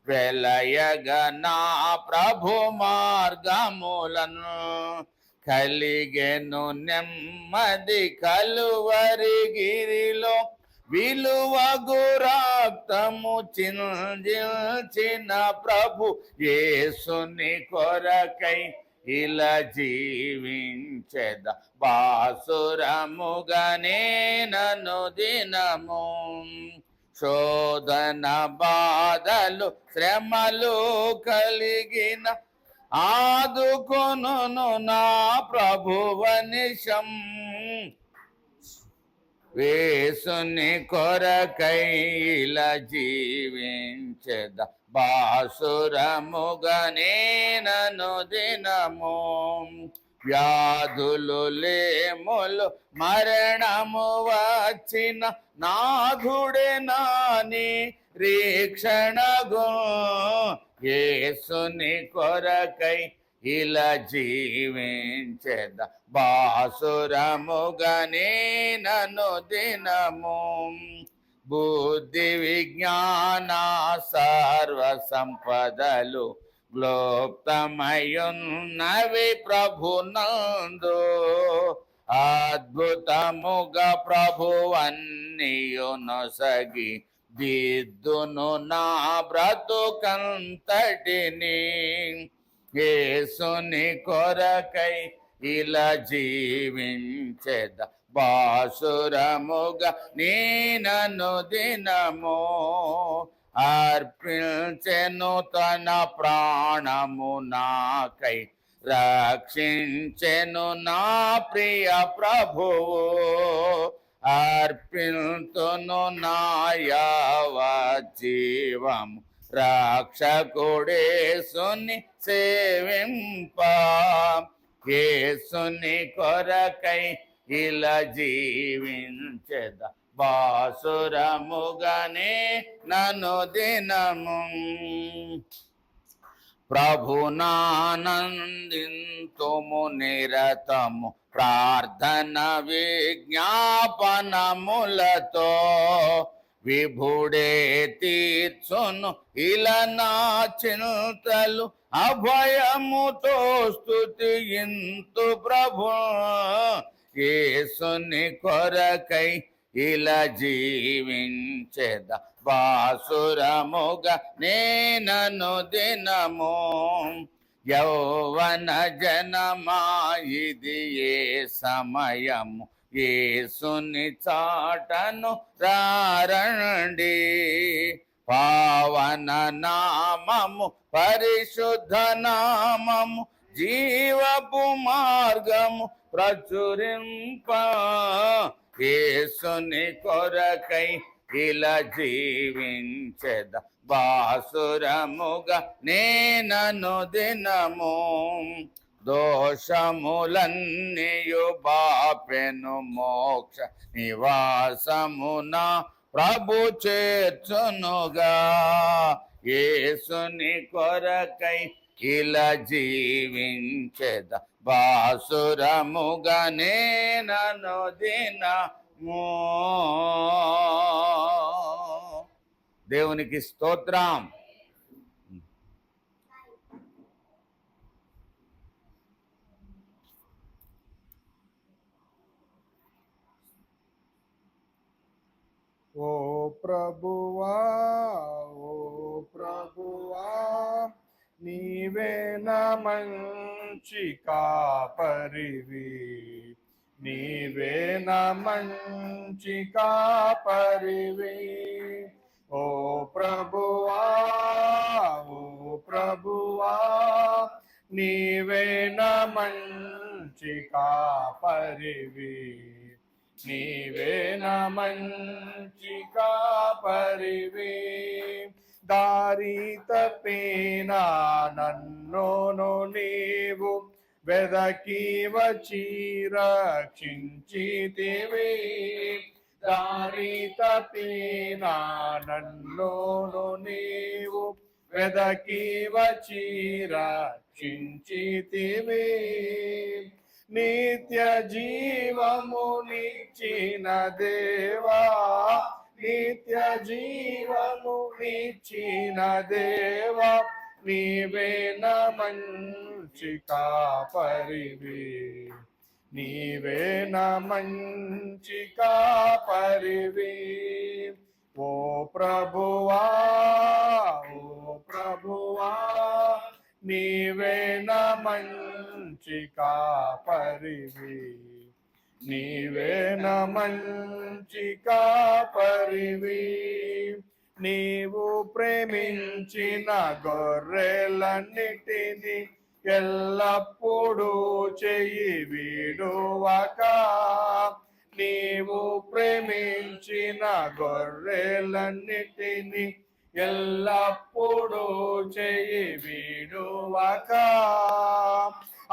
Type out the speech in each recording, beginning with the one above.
వెలయగా నా ప్రభు మార్గములను. కలిగెను నెమ్మది కలువరి గిరిలో, విలువగు రక్తము చిందించిన ప్రభు యేసుని కొరకై ఇలా జీవించెద. బాసురముగానే నన్ను దినము శోధన బాధలు శ్రమలు కలిగిన ఆదుకొను నా ప్రభువనిశం. యేసుని కొరకై ఇలా జీవించెద. బాసురముగానే నన్ను దినము వ్యాధులు లేములు మరణము వచ్చిన నాథుడే నాని రీక్షణగు. యేసుని కొరకై ఇలా జీవించెద. బాసురముగానే నన్ను దినము బుద్ధి విజ్ఞాన సర్వ సంపదలు గ్లోప్తమయున్నవి ప్రభునందు. అద్భుతముగా ప్రభువన్నీయునొసగి దిద్దును నా బ్రతుకంతటిని. యేసుని కొరకై ఇలా జీవించెద. బాసురముగా నేనను దినము అర్పించెను తన ప్రాణము నాకై. రక్షించెను నా ప్రియ ప్రభువు. అర్పింతును నా యావ జీవము రక్షకుడేసుని సేవింప. యేసుని కొరకై ఇలా జీవించెద. బాసురముగానే నన్ను దినము ప్రభునానందింతుము నిరతము ప్రార్థన విజ్ఞాపనములతో. విభుడే తీర్చును ఇలా నా చింతలు అభయముతో స్తుతింతు ప్రభు. యేసుని కొరకై ఇలా జీవించెద. బాసురముగా నేనను దినము యౌవన జనమాయిది ఏ సమయము. యేసుని చాటను రారండి. పావన నామము పరిశుద్ధ నామము జీవపు మార్గము ప్రచురింప. యేసుని కొరకై ఇలా జీవించెద. బాసురముగా నేనను దినము దోషములన్నీయు బాపెను మోక్ష నివాసమున ప్రభు చేర్చునుగా. యేసుని కొరకై ఇలా జీవించెద. బాసురముగా నేనను దినము. దేవునికి స్తోత్రం. ఓ ప్రభువా ఓ ప్రభువా నీవే నా మంచి కాపరివి. నీవే నా మంచి కాపరివి. ఓ ప్రభువా ఓ ప్రభువా నీవే నా మంచి కాపరివి. నీవే నా మంచి కాపరివి. దారి తప్పినా నన్ను నీవు వెదకి వచ్చి రక్షించితివి. దారి తప్పినా నన్ను నీవు వెదకి వచ్చి రక్షించితివి. నిత్య జీవము నిచ్చిన దేవా నిత్య జీవము నిచ్చిన దేవా నీవే నా మంచి కాపరివి నీవే నా మంచి కాపరివి ఓ ప్రభువా నీవే నా మంచి కాపరివి నీవే నా మంచి కాపరివి నీవు ప్రేమించిన గొర్రెలన్నిటిని ఎల్లప్పుడూ చెయ్యి విడువక నీవు ప్రేమించిన గొర్రెలన్నిటిని ఎల్లప్పుడూ చెయ్యి విడువక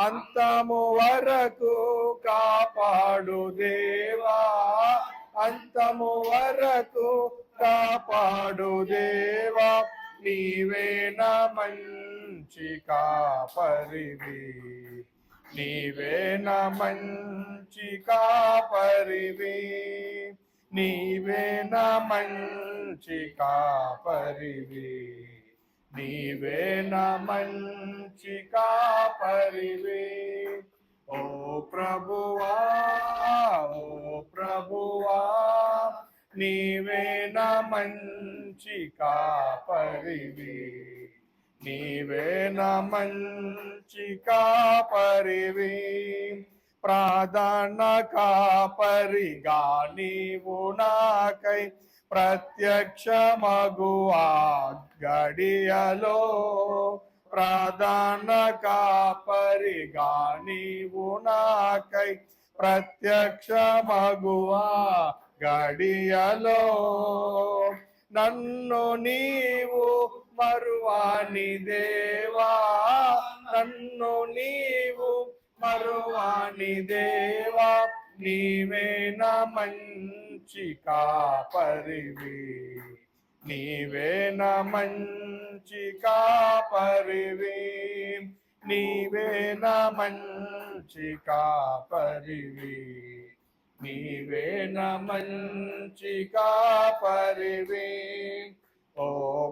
అంతము వరకు కాపాడు దేవా అంతము వరకు కాపాడు దేవా నీవే నా మంచి కాపరివి నీవే నా మంచి కాపరివి నీవే నా మంచి కాపరివి నీవే నా మంచి కాపరివి ఓ ప్రభువా నీవే నా మంచి కాపరివి నీవే నా మంచి కాపరివి ప్రార్థన కాపరిగా నీవు నాకై ప్రత్యక్షమగు ఆ గడియలో ప్రార్థన కాపరిగా నీవు నాకై ప్రత్యక్షమగు ఆ గడియలో నన్ను నీవు మరువాని దేవా నన్ను నీవు మరువాని దేవా నీవే నా మంచి కాపరివి నీవే నా మంచి కాపరివి నీవే నా మంచి కాపరివి నీవే నా మంచి కాపరివి ఓ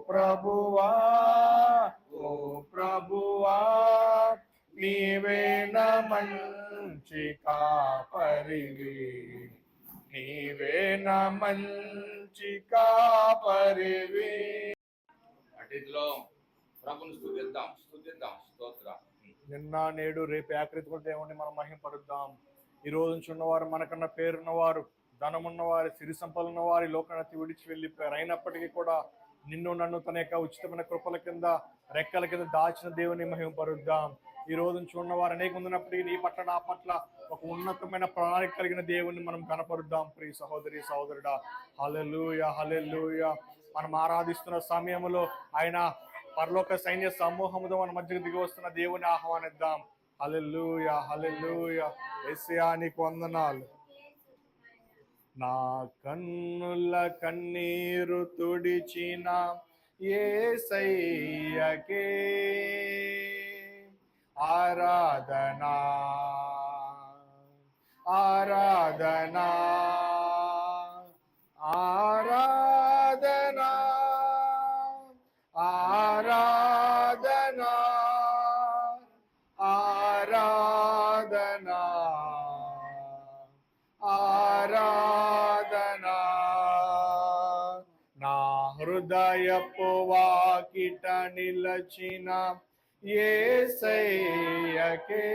ప్రభువా నీవే నా మంచి కాపరివి నీవే నా మంచి కాపరివి అటిలో ప్రభుని స్తుతిద్దాం స్తోత్రం నిన్న నేడు రేపు ఏకరీతిగా దేవుణ్ణి మనం మహింపరుద్దాం ఈ రోజు నుంచి ఉన్నవారు మనకన్నా పేరున్నవారు ధనమున్నవారు సిరి సంపదలు ఉన్నవారు లోకాన్ని విడిచి వెళ్ళిపోయారు అయినప్పటికీ కూడా నిన్ను నన్ను తన యొక్క ఉచితమైన కృపల కింద రెక్కల కింద దాచిన దేవుని మహింపరుద్దాం ఈ రోజు నుంచి ఉన్నవారు అనేక ఉన్నప్పటికీ నీ పట్ల నా పట్ల ఒక ఉన్నతమైన ప్రణాళిక కలిగిన దేవుని మనం కనపరుద్దాం ప్రియ సహోదరి సహోదరుడా హల్లెలూయా హల్లెలూయా మనం ఆరాధిస్తున్న సమయంలో ఆయన పరలోక సైన్య సమూహముతో మన మధ్యకు దిగి వస్తున్న దేవుని ఆహ్వానిద్దాం హల్లెలూయా హల్లెలూయా యేసయ్యా నీకు వందనాలు నా కన్నుల కన్నీరు తుడిచిన యేసయ్యకే ఆరాధనా ఆరాధనా ఆరాధనా ఆరాధనా ఆరాధనా ఆరాధనా నా హృదయపు వాకిట నిలచిన యేసయ్యకే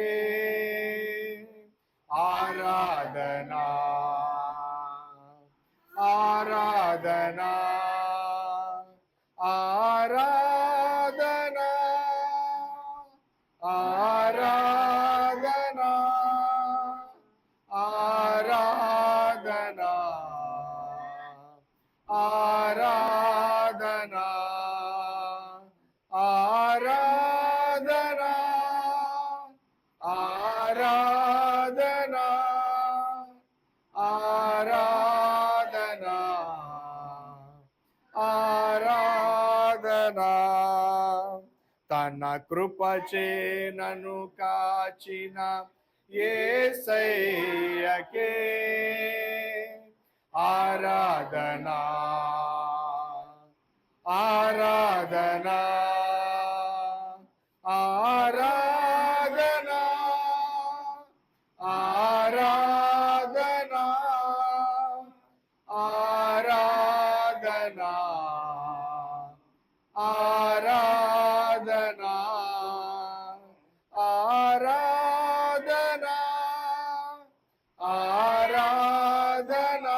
ఆరాధనా ఆరాధనా ఆరాధనా ఆరాధనా ఆరాధనా ఆరాధనా ఆరాధనా ఆరాధనా ఆరాధనా ఆరాధనా తన కృపచే నన్ను కాచిన యేసయ్యకే ఆరాధనా ఆరాధనా ఆరాధనా ఆరాధనా ఆరాధనా ఆరాధనా ఆరాధనా ఆరాధనా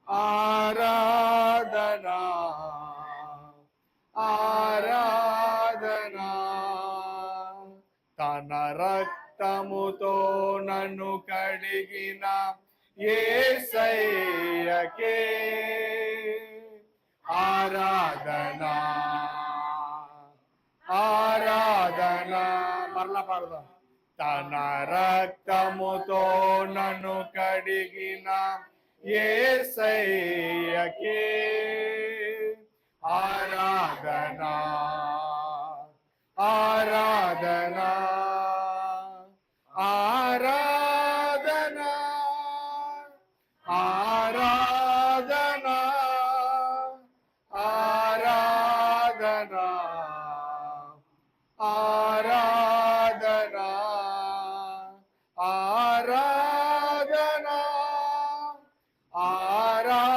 ఆరాధనా ఆరాధనా తన రక్తముతో నన్ను కడిగిన యేసయ్యకే ఆరాధనా ఆరాధనా మరలా పాడదాం తన రక్తముతో నన్ను కడిగిన యేసయ్యకే ఆరాధనా ఆరాధనా ఆరాధనా ఆరాధనా ఆరాధనా ఆరాధనా ఆరాధనా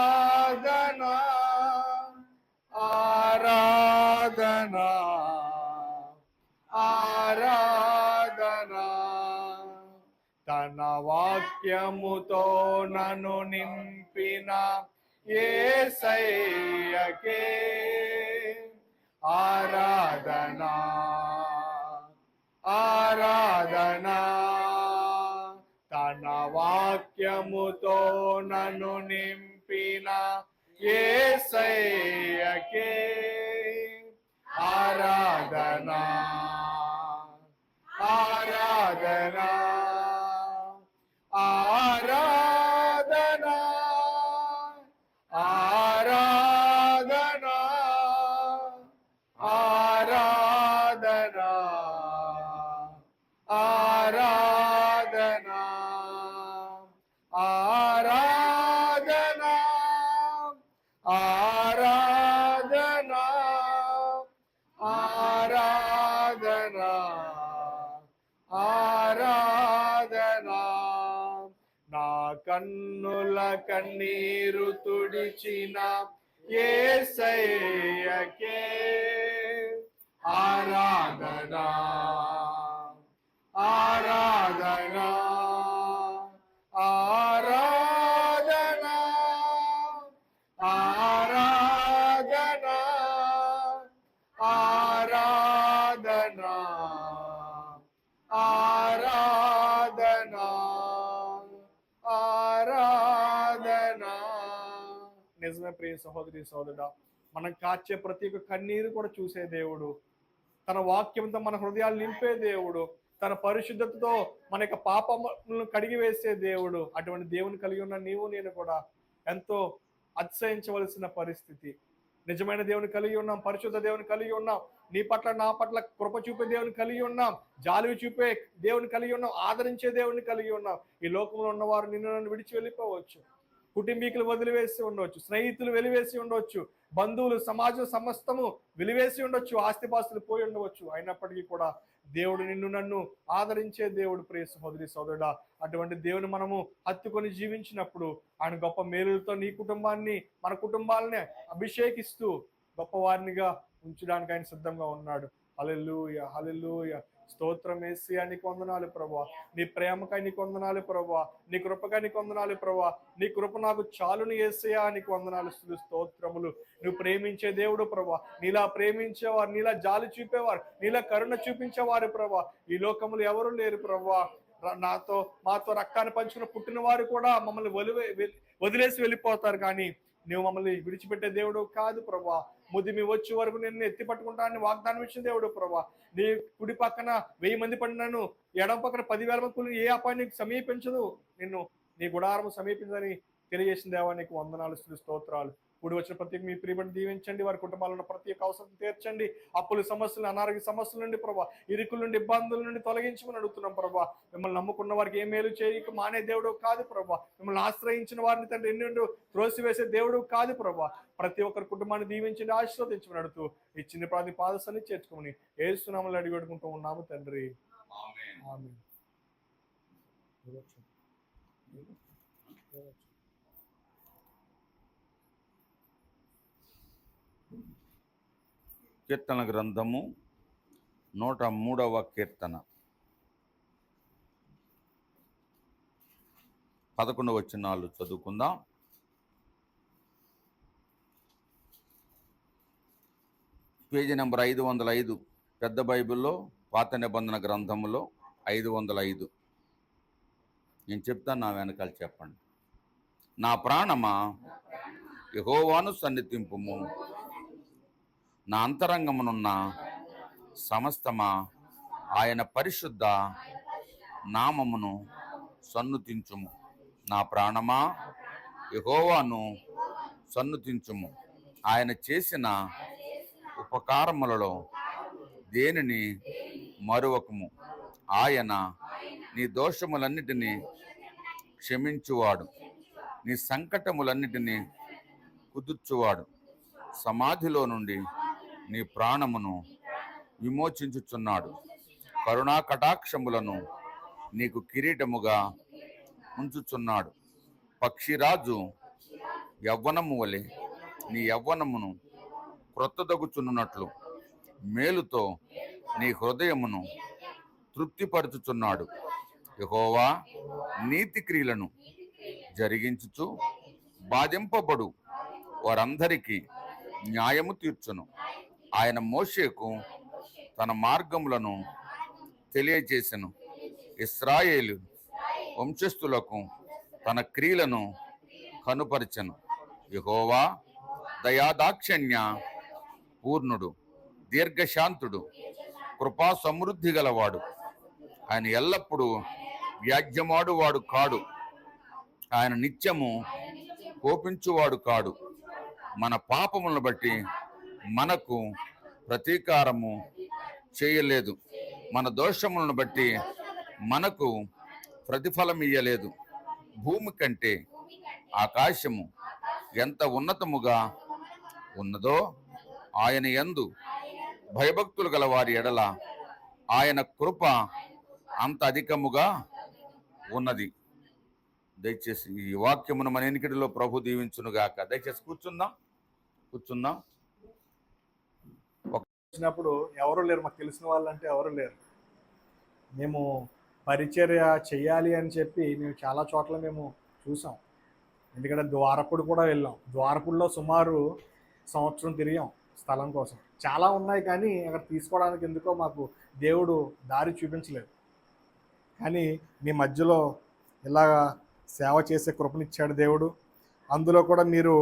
ఆరాధనా ఆరాధనా ఆరాధనా తన వాక్యముతో నన్ను నింపిన యేసయ్యకే ఆరాధనా ఆరాధనా తన వాక్యముతో నన్ను నింపిన యేసయ్యకే ఆరాధనా ఆరాధనా ఆరాధనా ఆరాధనా ఆరాధనా ఆరాధనా ఆరాధనా ఆరాధనా ఆరాధనా ఆరాధనా నా కన్నుల కన్నీరు తుడిచిన యేసయ్యకే ఆరాధనా ఆరాధనా ఆరాధనా ఆరాధనా ఆరాధనా ఆరాధనా ఆరాధనా నిజమే ప్రియ సహోదరి సహోదరుడా, మనం కాచే ప్రతి ఒక్క కన్నీరు కూడా చూసే దేవుడు, తన వాక్యంతో మన హృదయాలు నింపే దేవుడు, తన పరిశుద్ధతతో మన యొక్క పాపములను కడిగి వేసే దేవుడు. అటువంటి దేవుని కలిగి ఉన్న నీవు నేను కూడా ఎంతో అతిశయించవలసిన పరిస్థితి. నిజమైన దేవుని కలిగి ఉన్నాం, పరిశుద్ధ దేవుని కలిగి ఉన్నాం, నీ పట్ల నా పట్ల కృప చూపే దేవుని కలిగి ఉన్నాం, జాలివి చూపే దేవుని కలిగి ఉన్నాం, ఆదరించే దేవుని కలిగి ఉన్నాం. ఈ లోకంలో ఉన్నవారు నిన్ను నన్ను విడిచి వెళ్ళిపోవచ్చు, కుటుంబీకులు వదిలివేసి ఉండవచ్చు, స్నేహితులు వెలివేసి ఉండవచ్చు, బంధువులు సమాజం సమస్తము వెలివేసి ఉండొచ్చు, ఆస్తిపాస్తులు పోయి ఉండవచ్చు. అయినప్పటికీ కూడా దేవుడు నిన్ను నన్ను ఆదరించే దేవుడు ప్రియ సహోదరి సోదరుడా. అటువంటి దేవుని మనము హత్తుకొని జీవించినప్పుడు ఆయన గొప్ప మేలులతో నీ కుటుంబాన్ని మన కుటుంబాలని అభిషేకిస్తూ గొప్పవారినిగా ఉంచడానికి ఆయన సిద్ధంగా ఉన్నాడు. హల్లెలూయా హల్లెలూయా. స్తోత్రం యేసయ్యా, నీకు వందనాలు ప్రభువా. నీ ప్రేమకై నీకు వందనాలు ప్రభువా, నీ కృపకై నీకు వందనాలు ప్రభువా. నీ కృప నాకు చాలును యేసయ్యా, నీకు వందనాలు స్తోత్రములు. నువ్వు ప్రేమించే దేవుడు ప్రభువా, నీలా ప్రేమించేవారు, నీలా జాలి చూపేవారు, నీలా కరుణ చూపించేవారు ప్రభువా ఈ లోకములు ఎవరు లేరు ప్రభువా. మాతో రక్తాన్ని పంచుకుని పుట్టిన వారు కూడా మమ్మల్ని వదిలేసి వెళ్ళిపోతారు, కానీ నువ్వు మమ్మల్ని విడిచిపెట్టే దేవుడు కాదు ప్రభువా. ముదిమి వచ్చే వరకు నేను ఎత్తి పట్టుకుంటానని వాగ్దానం ఇచ్చిన దేవుడు ప్రభువా. నీ కుడి పక్కన 1000 మంది పడినను, ఎడమ పక్కన 10,000 మంది ఏ అపాయం నీకు సమీపించదు, నిన్ను నీ గుడారము సమీపించదని తెలియజేసిన దేవా నీకు వందనాలు స్తోత్రాలు. కూడి వచ్చిన ప్రతి మీ ప్రియబడిని దీవించండి, వారి కుటుంబాలను ప్రతి ఒక్క అవసరం తీర్చండి, అప్పుల సమస్యలు, అనారోగ్య సమస్యల నుండి ప్రభా, ఇరుకుల నుండి, ఇబ్బందుల నుండి తొలగించమని అడుగుతున్నాం ప్రభా. మిమ్మల్ని నమ్ముకున్న వారికి ఏ మేలు చేయక మానే దేవుడు కాదు ప్రభా. మిమ్మల్ని ఆశ్రయించిన వారిని తండ్రి ఎన్నెండు త్రోసివేసే దేవుడు కాదు ప్రభా. ప్రతి ఒక్కరి కుటుంబాన్ని దీవించండి, ఆశీర్వదించమని అడుగుతూ ఈ చిన్న ప్రాంతి పాదశాన్ని చేర్చుకోమని యేసు నామములో అడిగి పెట్టుకుంటూ ఉన్నాము తండ్రి. ఆమేన్. ఆమేన్. కీర్తన గ్రంథము 103వ కీర్తన 11 వచనాలు చదువుకుందాం. పేజీ నెంబర్ 505, పెద్ద బైబిల్లో పాత నిబంధన గ్రంథములో 505. నేను చెప్తాను, నా వెనకాల చెప్పండి. నా ప్రాణమా యెహోవాను సన్నిధింపుము, నా అంతరంగమునున్న సమస్తమా ఆయన పరిశుద్ధ నామమును సన్నుతించుము. నా ప్రాణమా యెహోవాను సన్నుతించుము, ఆయన చేసిన ఉపకారములలో దేనిని మరువకము. ఆయన నీ దోషములన్నిటినీ క్షమించువాడు, నీ సంకటములన్నిటినీ కుదుర్చువాడు. సమాధిలో నుండి నీ ప్రాణమును విమోచించుచున్నాడు. కరుణా కటాక్షములను నీకు కిరీటముగా ఉంచుచున్నాడు. పక్షిరాజు యవ్వనము వలె నీ యవ్వనమును క్రొత్తదగుచున్నట్లు మేలుతో నీ హృదయమును తృప్తిపరచుచున్నాడు. యెహోవా నీతి క్రియలను జరిగించుచు బాధింపబడు వారందరికీ న్యాయము తీర్చును. ఆయన మోషేకు తన మార్గములను తెలియజేసెను. ఇశ్రాయేలు వంశస్థులకు తన క్రియలను కనుపరచెను. యెహోవా దయాదాక్షిణ్య పూర్ణుడు, దీర్ఘశాంతుడు, కృపా సమృద్ధి గలవాడు. ఆయన ఎల్లప్పుడూ వ్యాజ్యమాడువాడు కాడు, ఆయన నిత్యము కోపించువాడు కాడు. మన పాపములను బట్టి మనకు ప్రతీకారము చేయలేదు, మన దోషములను బట్టి మనకు ప్రతిఫలం ఇయ్యలేదు. భూమి కంటే ఆకాశము ఎంత ఉన్నతముగా ఉన్నదో ఆయన యందు భయభక్తులు గల వారి ఎడల ఆయన కృప అంత అధికముగా ఉన్నది. దయచేసి ఈ వాక్యమును మన ఎనికిడిలో ప్రభు దీవించునుగాక. దయచేసి కూర్చుందాం. వచ్చినప్పుడు ఎవరు లేరు, మాకు తెలిసిన వాళ్ళంటే ఎవరు లేరు. మేము పరిచర్య చెయ్యాలి అని చెప్పి మేము చాలా చోట్ల మేము చూసాం. ఎందుకంటే ద్వారపుడు కూడా వెళ్ళాం. ద్వారపుడులో సుమారు సంవత్సరం తిరిగాం స్థలం కోసం. చాలా ఉన్నాయి కానీ అక్కడ తీసుకోవడానికి ఎందుకో మాకు దేవుడు దారి చూపించలేదు. కానీ మీ మధ్యలో ఇలాగా సేవ చేసే కృపనిచ్చాడు దేవుడు. అందులో కూడా మీరు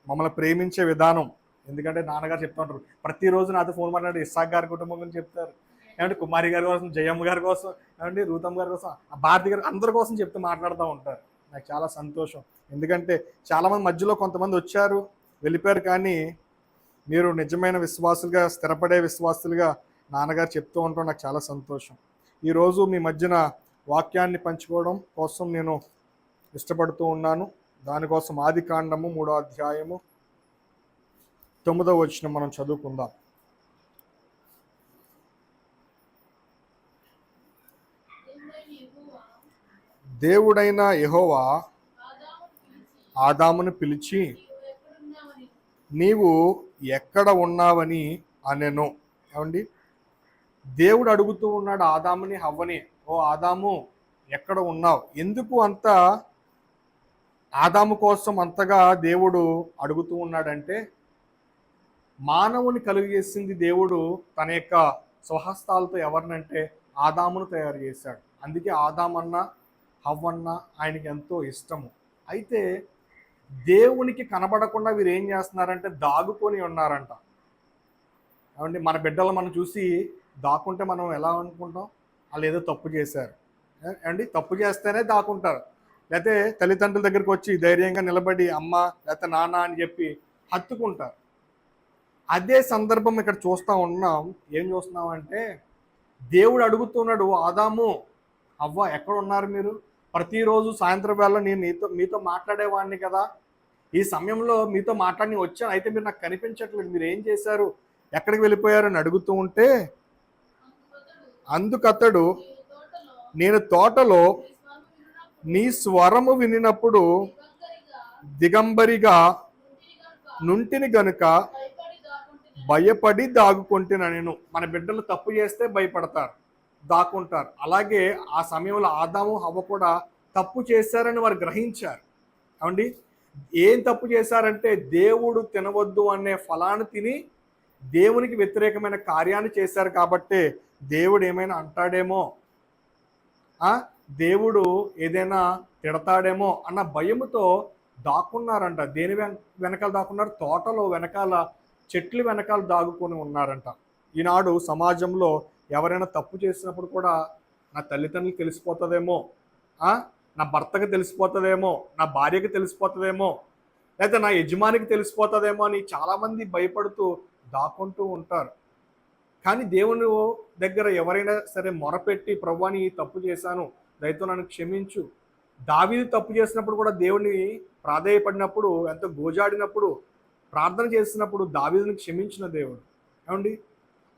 మమ్మల్ని ప్రేమించే విధానం, ఎందుకంటే నాన్నగారు చెప్తూ ఉంటారు, ప్రతిరోజు నాతో ఫోన్ మాట్లాడి ఇస్సాక్ గారి కుటుంబం గురించి చెప్తారు, ఏమంటే కుమారి గారి కోసం, జయమ్మ గారి కోసం, ఏమంటే రూతమ్మ గారి కోసం, భారతి గారి అందరి కోసం చెప్తూ మాట్లాడుతూ ఉంటారు. నాకు చాలా సంతోషం. ఎందుకంటే చాలామంది మధ్యలో కొంతమంది వచ్చారు వెళ్ళిపోయారు, కానీ మీరు నిజమైన విశ్వాసులుగా, స్థిరపడే విశ్వాసులుగా నాన్నగారు చెప్తూ ఉంటాం. నాకు చాలా సంతోషం. ఈరోజు మీ మధ్యన వాక్యాన్ని పంచుకోవడం కోసం నేను ఇష్టపడుతూ ఉన్నాను. దానికోసం ఆదికాండము 3వ అధ్యాయము 9వ వచనం మనం చదువుకుందాం. దేవుడైన యెహోవా ఆదామును పిలిచి, నీవు ఎక్కడ ఉన్నావని అనెను. ఏమండి, దేవుడు అడుగుతూ ఉన్నాడు ఆదాముని, హవ్వని, ఓ ఆదాము ఎక్కడ ఉన్నావు? ఎందుకు అంత ఆదాము కోసం అంతగా దేవుడు అడుగుతూ ఉన్నాడంటే, మానవుని కలుగజేసింది దేవుడు తన యొక్క స్వహస్తాలతో. ఎవరినంటే ఆదామును తయారు చేశాడు. అందుకే ఆదామన్న హవ్వన్న ఆయనకి ఎంతో ఇష్టము. అయితే దేవునికి కనబడకుండా వీరు ఏం చేస్తున్నారంటే దాగుకొని ఉన్నారంట. ఏమండి, మన బిడ్డలు మనం చూసి దాక్కుంటే మనం ఎలా అనుకుంటాం? వాళ్ళు ఏదో తప్పు చేశారు అండి. తప్పు చేస్తేనే దాక్కుంటారు. లేకపోతే తల్లిదండ్రుల దగ్గరికి వచ్చి ధైర్యంగా నిలబడి అమ్మ లేకపోతే నాన్న అని చెప్పి హత్తుకుంటారు. అదే సందర్భం ఇక్కడ చూస్తూ ఉన్నాం. ఏం చూస్తున్నాం అంటే దేవుడు అడుగుతున్నాడు, ఆదాము అవ్వ ఎక్కడ ఉన్నారు మీరు? ప్రతిరోజు సాయంత్రం వేళ నేను మీతో మాట్లాడేవాడిని కదా, ఈ సమయంలో మీతో మాట్లాడి వచ్చాను, అయితే మీరు నాకు కనిపించట్లేదు, మీరు ఏం చేశారు, ఎక్కడికి వెళ్ళిపోయారు అని అడుగుతూ ఉంటే అందుకతడు నేను తోటలో నీ స్వరము వినినప్పుడు దిగంబరిగా నుంటిని గనుక భయపడి దాగుకుంటున్నా. నేను మన బిడ్డలు తప్పు చేస్తే భయపడతారు, దాక్కుంటారు. అలాగే ఆ సమయంలో ఆదాము హవ్వ కూడా తప్పు చేశారని వారు గ్రహించారు. ఏమండి, ఏం తప్పు చేశారంటే దేవుడు తినవద్దు అనే ఫలాన్ని తిని దేవునికి వ్యతిరేకమైన కార్యాన్ని చేశారు. కాబట్టే దేవుడు ఏమైనా అంటాడేమో, దేవుడు ఏదైనా తిడతాడేమో అన్న భయముతో దాక్కున్నారంట. దేని వెనకాల దాక్కున్నారు? తోటలో వెనకాల, చెట్లు వెనకాల దాగుకొని ఉన్నారంట. ఈనాడు సమాజంలో ఎవరైనా తప్పు చేసినప్పుడు కూడా నా తల్లిదండ్రులకు తెలిసిపోతుందేమో, నా భర్తకు తెలిసిపోతుందేమో, నా భార్యకి తెలిసిపోతుందేమో, లేకపోతే నా యజమానికి తెలిసిపోతుందేమో అని చాలామంది భయపడుతూ దాక్కుంటూ ఉంటారు. కానీ దేవుని దగ్గర ఎవరైనా సరే మొరపెట్టి, ప్రభువా నీ తప్పు చేశాను, దయతో నన్ను క్షమించు. దావీదు తప్పు చేసినప్పుడు కూడా దేవుని ప్రాధేయపడినప్పుడు, ఎంతో గోజాడినప్పుడు, ప్రార్థన చేసినప్పుడు దావీదుని క్షమించిన దేవుడు. ఏమండి,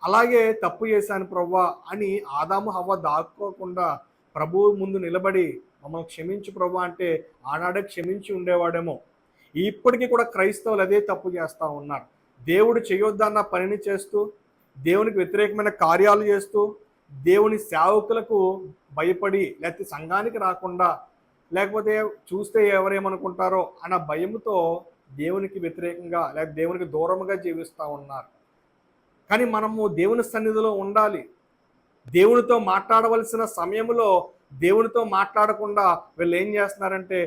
అలాగే తప్పు చేశాను ప్రభువా అని ఆదాము హవ్వ దాక్కోకుండా ప్రభువు ముందు నిలబడి మమ్మల్ని క్షమించు ప్రభువా అంటే ఆనాడే క్షమించి ఉండేవాడేమో. ఇప్పటికీ కూడా క్రైస్తవులు అదే తప్పు చేస్తూ ఉన్నారు. దేవుడు చేయొద్దన్న పనిని చేస్తూ, దేవునికి వ్యతిరేకమైన కార్యాలు చేస్తూ, దేవుని సేవకులకు భయపడి, లేకపోతే సంఘానికి రాకుండా, లేకపోతే చూస్తే ఎవరేమనుకుంటారో అన్న భయంతో దేవునికి వ్యతిరేకంగా లేకపోతే దేవునికి దూరంగా జీవిస్తూ ఉన్నారు. కానీ మనము దేవుని సన్నిధిలో ఉండాలి. దేవునితో మాట్లాడవలసిన సమయంలో దేవునితో మాట్లాడకుండా వీళ్ళు ఏం చేస్తున్నారంటే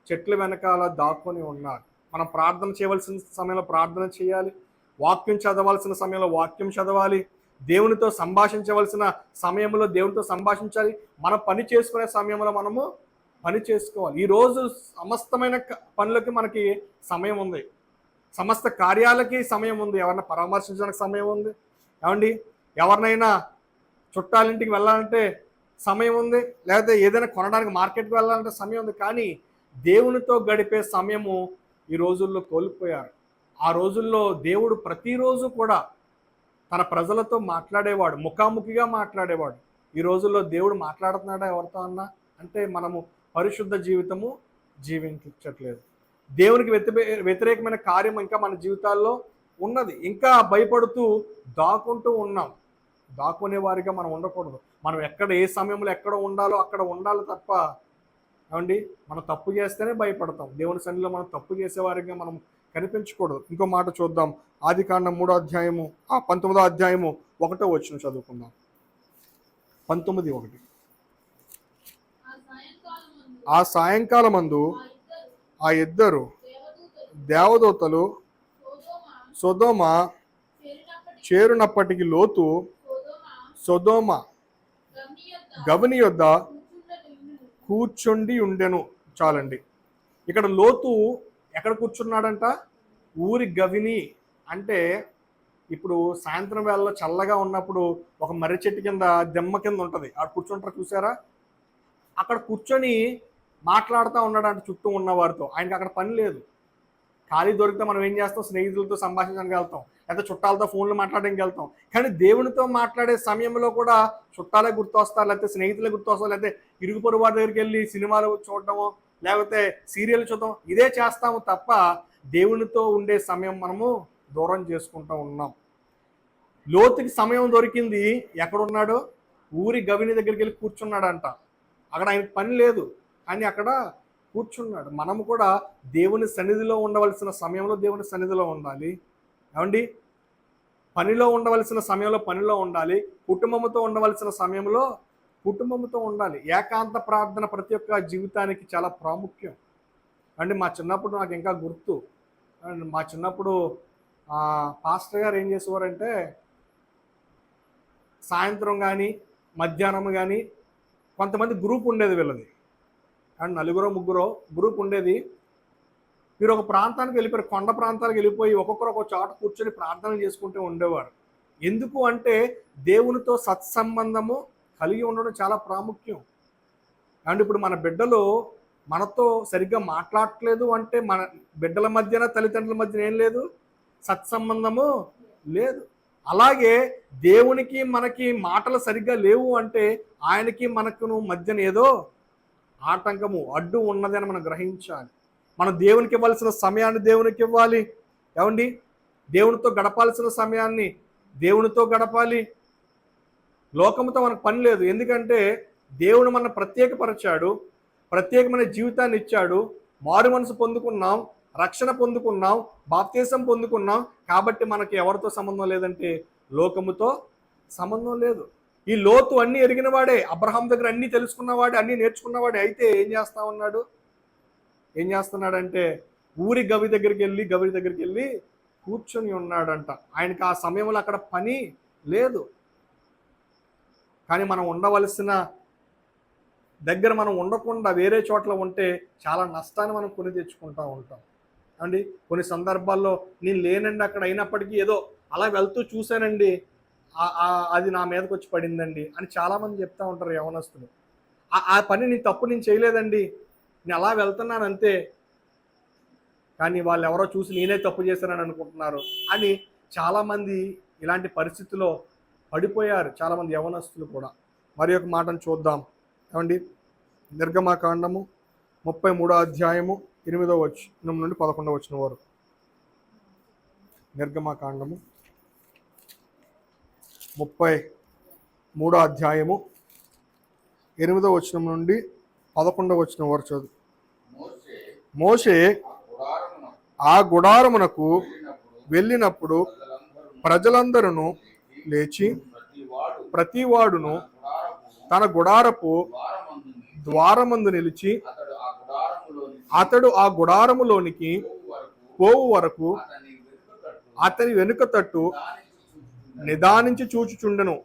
చెట్ల వెనకాల దాక్కొని ఉన్నారు. మనం ప్రార్థన చేయవలసిన సమయంలో ప్రార్థన చేయాలి, వాక్యం చదవాల్సిన సమయంలో వాక్యం చదవాలి, దేవునితో సంభాషించవలసిన సమయంలో దేవునితో సంభాషించాలి, మనం పని చేసుకునే సమయంలో మనము పని చేసుకోవాలి. ఈరోజు సమస్తమైన పనులకి మనకి సమయం ఉంది, సమస్త కార్యాలకి సమయం ఉంది, ఎవరిని పరామర్శించడానికి సమయం ఉంది. ఏమండి, ఎవరినైనా చుట్టాలింటికి వెళ్ళాలంటే సమయం ఉంది, లేకపోతే ఏదైనా కొనడానికి మార్కెట్కి వెళ్ళాలంటే సమయం ఉంది. కానీ దేవునితో గడిపే సమయము ఈ రోజుల్లో కోల్పోయారు. ఆ రోజుల్లో దేవుడు ప్రతిరోజు కూడా తన ప్రజలతో మాట్లాడేవాడు, ముఖాముఖిగా మాట్లాడేవాడు. ఈ రోజుల్లో దేవుడు మాట్లాడుతున్నాడా ఎవరితో అన్నా అంటే మనము పరిశుద్ధ జీవితము జీవించట్లేదు. దేవునికి వ్యతిరేకమైన కార్యం ఇంకా మన జీవితాల్లో ఉన్నది. ఇంకా భయపడుతూ దాక్కుంటూ ఉన్నాం. దాక్కునే వారిగా మనం ఉండకూడదు. మనం ఎక్కడ ఏ సమయంలో ఎక్కడ ఉండాలో అక్కడ ఉండాలి తప్ప, ఏమండి, మనం తప్పు చేస్తేనే భయపడతాం. దేవుని సన్నిధిలో మనం తప్పు చేసేవారిగా మనం కనిపించకూడదు. ఇంకో మాట చూద్దాం. ఆదికాండం 3వ అధ్యాయము 19వ అధ్యాయము 1వ వచనం చదువుకుందాం. 19:1. ఆ సాయంకాలమందు ఆ ఇద్దరు దేవదూతలు సొదొమ చేరునప్పటికి లోతు సొదొమ గవిని యొద్ద కూర్చుండి ఉండెను. చాలండి. ఇక్కడ లోతు ఎక్కడ కూర్చున్నాడంట? ఊరి గవిని అంటే ఇప్పుడు సాయంత్రం వేళలో చల్లగా ఉన్నప్పుడు ఒక మర్రి చెట్టు కింద దెమ్మ కింద ఉంటుంది, అక్కడ కూర్చుంటారు చూసారా? అక్కడ కూర్చొని మాట్లాడుతూ ఉన్నాడంట చుట్టూ ఉన్న వారితో. ఆయనకి అక్కడ పని లేదు. ఖాళీ దొరికితే మనం ఏం చేస్తాం? స్నేహితులతో సంభాషించడానికి వెళ్తాం, లేకపోతే చుట్టాలతో ఫోన్లు మాట్లాడడానికి వెళ్తాం. కానీ దేవునితో మాట్లాడే సమయంలో కూడా చుట్టాలే గుర్తొస్తారు, లేకపోతే స్నేహితులే గుర్తొస్తారు, లేకపోతే ఇరుగు పొరుగు వారి దగ్గరికి వెళ్ళి సినిమాలు చూడటమో లేకపోతే సీరియల్ చూద్దాం, ఇదే చేస్తాము తప్ప దేవునితో ఉండే సమయం మనము దూరం చేసుకుంటూ ఉన్నాం. లోతుకి సమయం దొరికింది. ఎక్కడున్నాడు? ఊరి గవిని దగ్గరికి వెళ్ళి కూర్చున్నాడంట. అక్కడ ఆయనకు పని లేదు, కానీ అక్కడ కూర్చున్నాడు. మనము కూడా దేవుని సన్నిధిలో ఉండవలసిన సమయంలో దేవుని సన్నిధిలో ఉండాలి. ఏమండి, పనిలో ఉండవలసిన సమయంలో పనిలో ఉండాలి, కుటుంబంతో ఉండవలసిన సమయంలో కుటుంబంతో ఉండాలి. ఏకాంత ప్రార్థన ప్రతి ఒక్క జీవితానికి చాలా ప్రాముఖ్యం. అంటే మా చిన్నప్పుడు నాకు ఇంకా గుర్తు. మా చిన్నప్పుడు పాస్టర్ గారు ఏం చేసేవారంటే సాయంత్రం కానీ మధ్యాహ్నం కానీ కొంతమంది గ్రూప్ ఉండేది వీళ్ళది, అండ్ 4 3 గ్రూప్ ఉండేది. వీరు ఒక ప్రాంతానికి వెళ్ళిపోయారు, కొండ ప్రాంతాలకు వెళ్ళిపోయి ఒక్కొక్కరు ఒక చోట కూర్చొని ప్రార్థనలు చేసుకుంటూ ఉండేవారు. ఎందుకు అంటే దేవునితో సత్సంబంధము కలిగి ఉండడం చాలా ప్రాముఖ్యం. అండ్ ఇప్పుడు మన బిడ్డలు మనతో సరిగ్గా మాట్లాడట్లేదు అంటే మన బిడ్డల మధ్యన తల్లిదండ్రుల మధ్యన ఏం లేదు, సత్సంబంధము లేదు. అలాగే దేవునికి మనకి మాటలు సరిగ్గా లేవు అంటే ఆయనకి మనకును మధ్యన ఏదో ఆటంకము అడ్డు ఉన్నదని మనం గ్రహించాలి. మనం దేవునికి ఇవ్వాల్సిన సమయాన్ని దేవునికి ఇవ్వాలి. ఏమండి, దేవునితో గడపాల్సిన సమయాన్ని దేవునితో గడపాలి. లోకంతో మనకు పని లేదు. ఎందుకంటే దేవుడు మన ప్రత్యేకపరిచాడు, ప్రత్యేకమైన జీవితాన్ని ఇచ్చాడు, మారు మనసు పొందుకున్నాం, రక్షణ పొందుకున్నాం, బాప్తీసం పొందుకున్నాం. కాబట్టి మనకి ఎవరితో సంబంధం లేదంటే లోకముతో సంబంధం లేదు. ఈ లోతు అన్నీ ఎరిగిన వాడే, అబ్రహాం దగ్గర అన్నీ తెలుసుకున్నవాడే, అన్నీ నేర్చుకున్నవాడే. అయితే ఏం చేస్తున్నాడంటే గవి దగ్గరికి వెళ్ళి కూర్చొని ఉన్నాడంట. ఆయనకి ఆ సమయంలో అక్కడ పని లేదు. కానీ మనం ఉండవలసిన దగ్గర మనం ఉండకుండా వేరే చోట్ల ఉంటే చాలా నష్టాన్ని మనం కొని తెచ్చుకుంటూ ఉంటాం అండి. కొన్ని సందర్భాల్లో నేను లేనండి అక్కడ, అయినప్పటికీ ఏదో అలా వెళ్తూ చూశానండి, అది నా మీదకి వచ్చి పడిందండి అని చాలామంది చెప్తూ ఉంటారు యవనస్తులు. ఆ పని నేను చేయలేదండి, నేను అలా వెళ్తున్నాను అంతే, కానీ వాళ్ళు ఎవరో చూసి నేనే తప్పు చేశానని అనుకుంటున్నారు అని చాలామంది ఇలాంటి పరిస్థితిలో పడిపోయారు, చాలామంది యవనస్తులు కూడా. మరి ఒక మాటను చూద్దాం. ఏమండి, నిర్గమకాండము 33వ అధ్యాయము 8వ వచనం నుండి 11వ వచనం వరకు. నిర్గమకాండము 33వ అధ్యాయము 8వ వచనం నుండి 11వ వచనం వరకు చదువు. మోషే ఆ గుడారమునకు వెళ్ళినప్పుడు ప్రజలందరూ లేచి ప్రతివాడును తన గుడారపు ద్వారమందు నిలిచి అతడు ఆ గుడారములోనికి పోవు వరకు అతని వెనుక తట్టు నిదానించి చూచుచుండెను.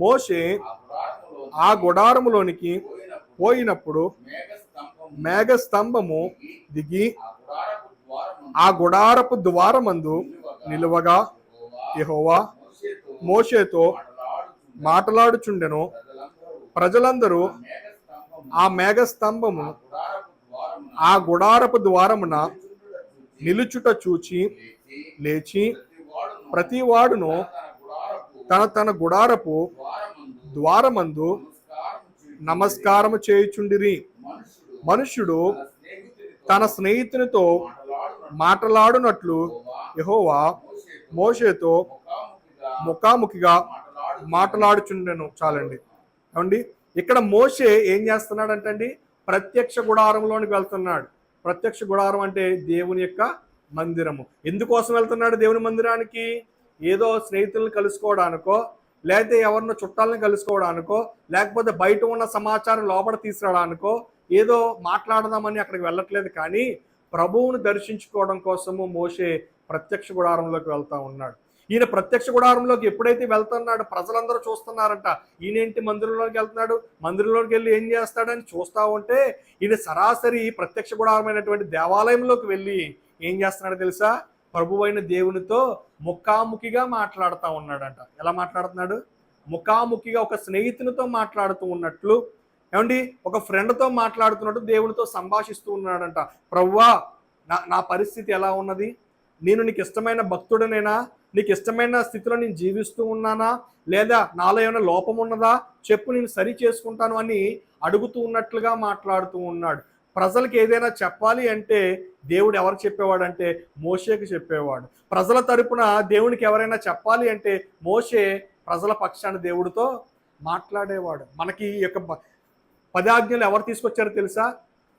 మోషే ఆ గుడారములోనికి పోయినప్పుడు మేఘస్తంభము దిగి ఆ గుడారపు ద్వారమందు నిలువగా యెహోవా మోషేతో మాట్లాడుచుండెను. ప్రజలందరూ ఆ మేఘస్తంభము ఆ గుడారపు ద్వారమున నిలుచుట చూచి లేచి ప్రతివాడును తన గుడారపు ద్వారమందు నమస్కారము చేయుచుండిరి. మనుష్యుడు తన స్నేహితునితో మాట్లాడునట్లు యెహోవా మోషేతో ముఖాముఖిగా మాట్లాడుచుండెను. చాలండి. ఏమండి, ఇక్కడ మోషే ఏం చేస్తున్నాడంటండి, ప్రత్యక్ష గుడారంలోనికి వెళ్తున్నాడు. ప్రత్యక్ష గుడారం అంటే దేవుని యొక్క మందిరము. ఎందుకోసం వెళ్తున్నాడు దేవుని మందిరానికి? ఏదో స్నేహితులను కలుసుకోవడానికో, లేకపోతే ఎవరినో చుట్టాలను కలుసుకోవడానికో, లేకపోతే బయట ఉన్న సమాచారం లోపల తీసుకురావడానికో, ఏదో మాట్లాడదామని అక్కడికి వెళ్ళట్లేదు. కానీ ప్రభువును దర్శించుకోవడం కోసము మోషే ప్రత్యక్ష గుడారంలోకి వెళ్తా ఉన్నాడు. ఈయన ప్రత్యక్ష గుడారంలోకి ఎప్పుడైతే వెళ్తున్నాడు ప్రజలందరూ చూస్తున్నారంట, ఈయనేంటి మందిరంలోకి వెళ్తున్నాడు, మందిరంలోకి వెళ్ళి ఏం చేస్తాడని చూస్తూ ఉంటే ఈయన సరాసరి ప్రత్యక్ష గుడారమైనటువంటి దేవాలయంలోకి వెళ్ళి ఏం చేస్తున్నాడు తెలుసా? ప్రభువైన దేవునితో ముఖాముఖిగా మాట్లాడుతూ ఉన్నాడంట. ఎలా మాట్లాడుతున్నాడు? ముఖాముఖిగా ఒక స్నేహితునితో మాట్లాడుతూ ఉన్నట్లు, ఏమండి, ఒక ఫ్రెండ్తో మాట్లాడుతున్నట్టు దేవునితో సంభాషిస్తూ ఉన్నాడంట. ప్రభువా, నా పరిస్థితి ఎలా ఉన్నది? నేను నీకు ఇష్టమైన భక్తుడనేనా? నీకు ఇష్టమైన స్థితిలో నేను జీవిస్తూ ఉన్నానా? లేదా నాలో ఏమైనా లోపం ఉన్నదా? చెప్పు, నేను సరి చేసుకుంటాను అని అడుగుతూ ఉన్నట్లుగా మాట్లాడుతూ ఉన్నాడు. ప్రజలకు ఏదైనా చెప్పాలి అంటే దేవుడు ఎవరు చెప్పేవాడంటే మోషేకి చెప్పేవాడు. ప్రజల తరపున దేవునికి ఎవరైనా చెప్పాలి అంటే మోషే ప్రజల పక్షాన దేవుడితో మాట్లాడేవాడు. మనకి ఈ యొక్క 10 ఆజ్ఞలు ఎవరు తీసుకొచ్చారో తెలుసా?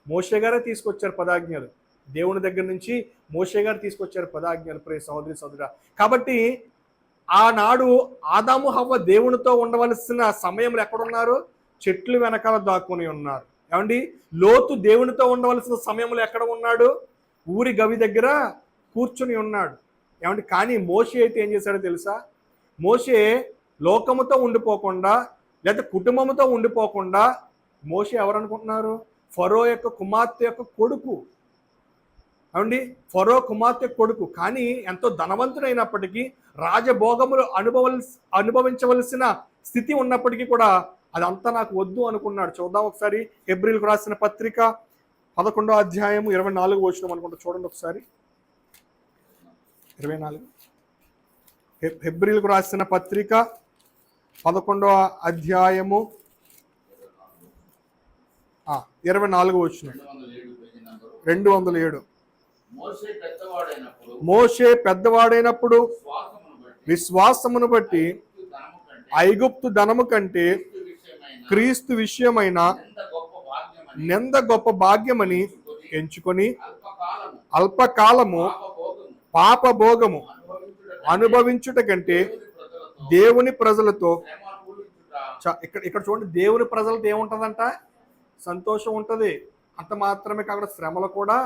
మోషే గారే తీసుకొచ్చారు 10 ఆజ్ఞలు. దేవుని దగ్గర నుంచి మోషే గారు తీసుకొచ్చారు 10 ఆజ్ఞలు. ప్రియ సహోదరి సహోదరుడా, కాబట్టి ఆనాడు ఆదాము హవ్వ దేవునితో ఉండవలసిన సమయంలో ఎక్కడున్నారు? చెట్లు వెనకాల దాక్కుని ఉన్నారు. ఏమండి, లోతు దేవునితో ఉండవలసిన సమయంలో ఎక్కడ ఉన్నాడు? గవి దగ్గర కూర్చుని ఉన్నాడు. ఏమండి, కానీ మోషే అయితే ఏం చేశాడో తెలుసా? మోషే లోకముతో ఉండిపోకుండా, లేదా కుటుంబంతో ఉండిపోకుండా, మోషే ఎవరు అనుకుంటున్నారు? ఫరో యొక్క కుమార్తె యొక్క కొడుకు. ఏమండి ఫరో కుమార్తె కొడుకు, కానీ ఎంతో ధనవంతుడైనప్పటికీ రాజభోగములు అనుభవించవలసిన స్థితి ఉన్నప్పటికీ కూడా అదంతా నాకు వద్దు అనుకున్నాడు. చూద్దాం ఒకసారి హెబ్రీలకు రాసిన పత్రిక 11వ అధ్యాయము 24 వచనం అనుకుంటా, చూడండి ఒకసారి. 24 హెబ్రీలకు రాసిన పత్రిక 11వ అధ్యాయము 24 వచనం. 207. మోషే పెద్దవాడైనప్పుడు విశ్వాసమును బట్టి ఐగుప్తు ధనము కంటే క్రీస్తు విషయమైన నింద గొప్ప భాగ్యమని ఎంచుకొని అల్పకాలము పాప భోగము అనుభవించుట కంటే దేవుని ప్రజలతో ఇక్కడ చూడండి, దేవుని ప్రజలతో ఏముంటదంట? సంతోషం ఉంటుంది. అంత మాత్రమే కాకుండా శ్రమలు కూడా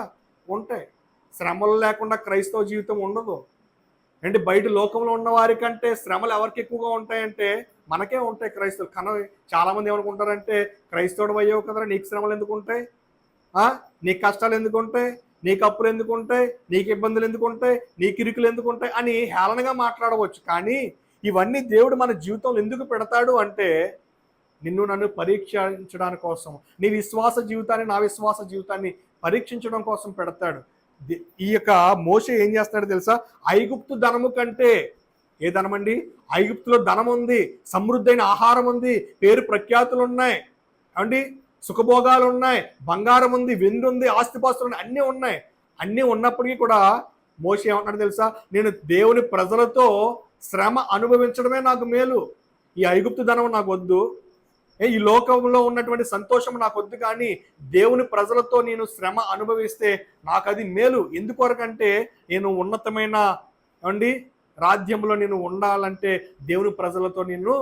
ఉంటాయి. శ్రమలు లేకుండా క్రైస్తవ జీవితం ఉండదు. అంటే బయట లోకంలో ఉన్న వారికంటే శ్రమలు ఎవరికి ఎక్కువగా ఉంటాయంటే మనకే ఉంటాయి క్రైస్తవులు. కానీ చాలామంది ఏమనుకుంటారంటే, క్రైస్తవుడు అయ్యావు కదరా, నీకు శ్రమలు ఎందుకు ఉంటాయి, నీకు కష్టాలు ఎందుకు ఉంటాయి, నీకు అప్పులు ఎందుకు ఉంటాయి, నీకు ఇబ్బందులు ఎందుకు ఉంటాయి, నీకు ఇరుకులు ఎందుకు ఉంటాయి అని హేళనగా మాట్లాడవచ్చు. కానీ ఇవన్నీ దేవుడు మన జీవితంలో ఎందుకు పెడతాడు అంటే, నిన్ను నన్ను పరీక్షించడానికి కోసం, నీ విశ్వాస జీవితాన్ని నా విశ్వాస జీవితాన్ని పరీక్షించడం కోసం పెడతాడు. ఈ యొక్క మోషే ఏం చేస్తాడో తెలుసా? ఐగుప్తు ధనము కంటే, ఏ ధనం అండి? ఐగుప్తులో ధనం ఉంది, సమృద్ధైన ఆహారం ఉంది, పేరు ప్రఖ్యాతులు ఉన్నాయి, అండి సుఖభోగాలు ఉన్నాయి, బంగారం ఉంది, వెండి ఉంది, ఆస్తిపాస్తులు ఉన్నాయి, అన్నీ ఉన్నాయి. అన్నీ ఉన్నప్పటికీ కూడా మోషే ఏమంటాడు తెలుసా? నేను దేవుని ప్రజలతో శ్రమ అనుభవించడమే నాకు మేలు, ఈ ఐగుప్తు ధనం నాకు వద్దు, ఈ లోకంలో ఉన్నటువంటి సంతోషం నాకు వద్దు, కానీ దేవుని ప్రజలతో నేను శ్రమ అనుభవిస్తే నాకు అది మేలు. ఎందుకొరకంటే నేను ఉన్నతమైన అండి రాజ్యంలో నేను ఉండాలంటే దేవుని ప్రజలతో నేను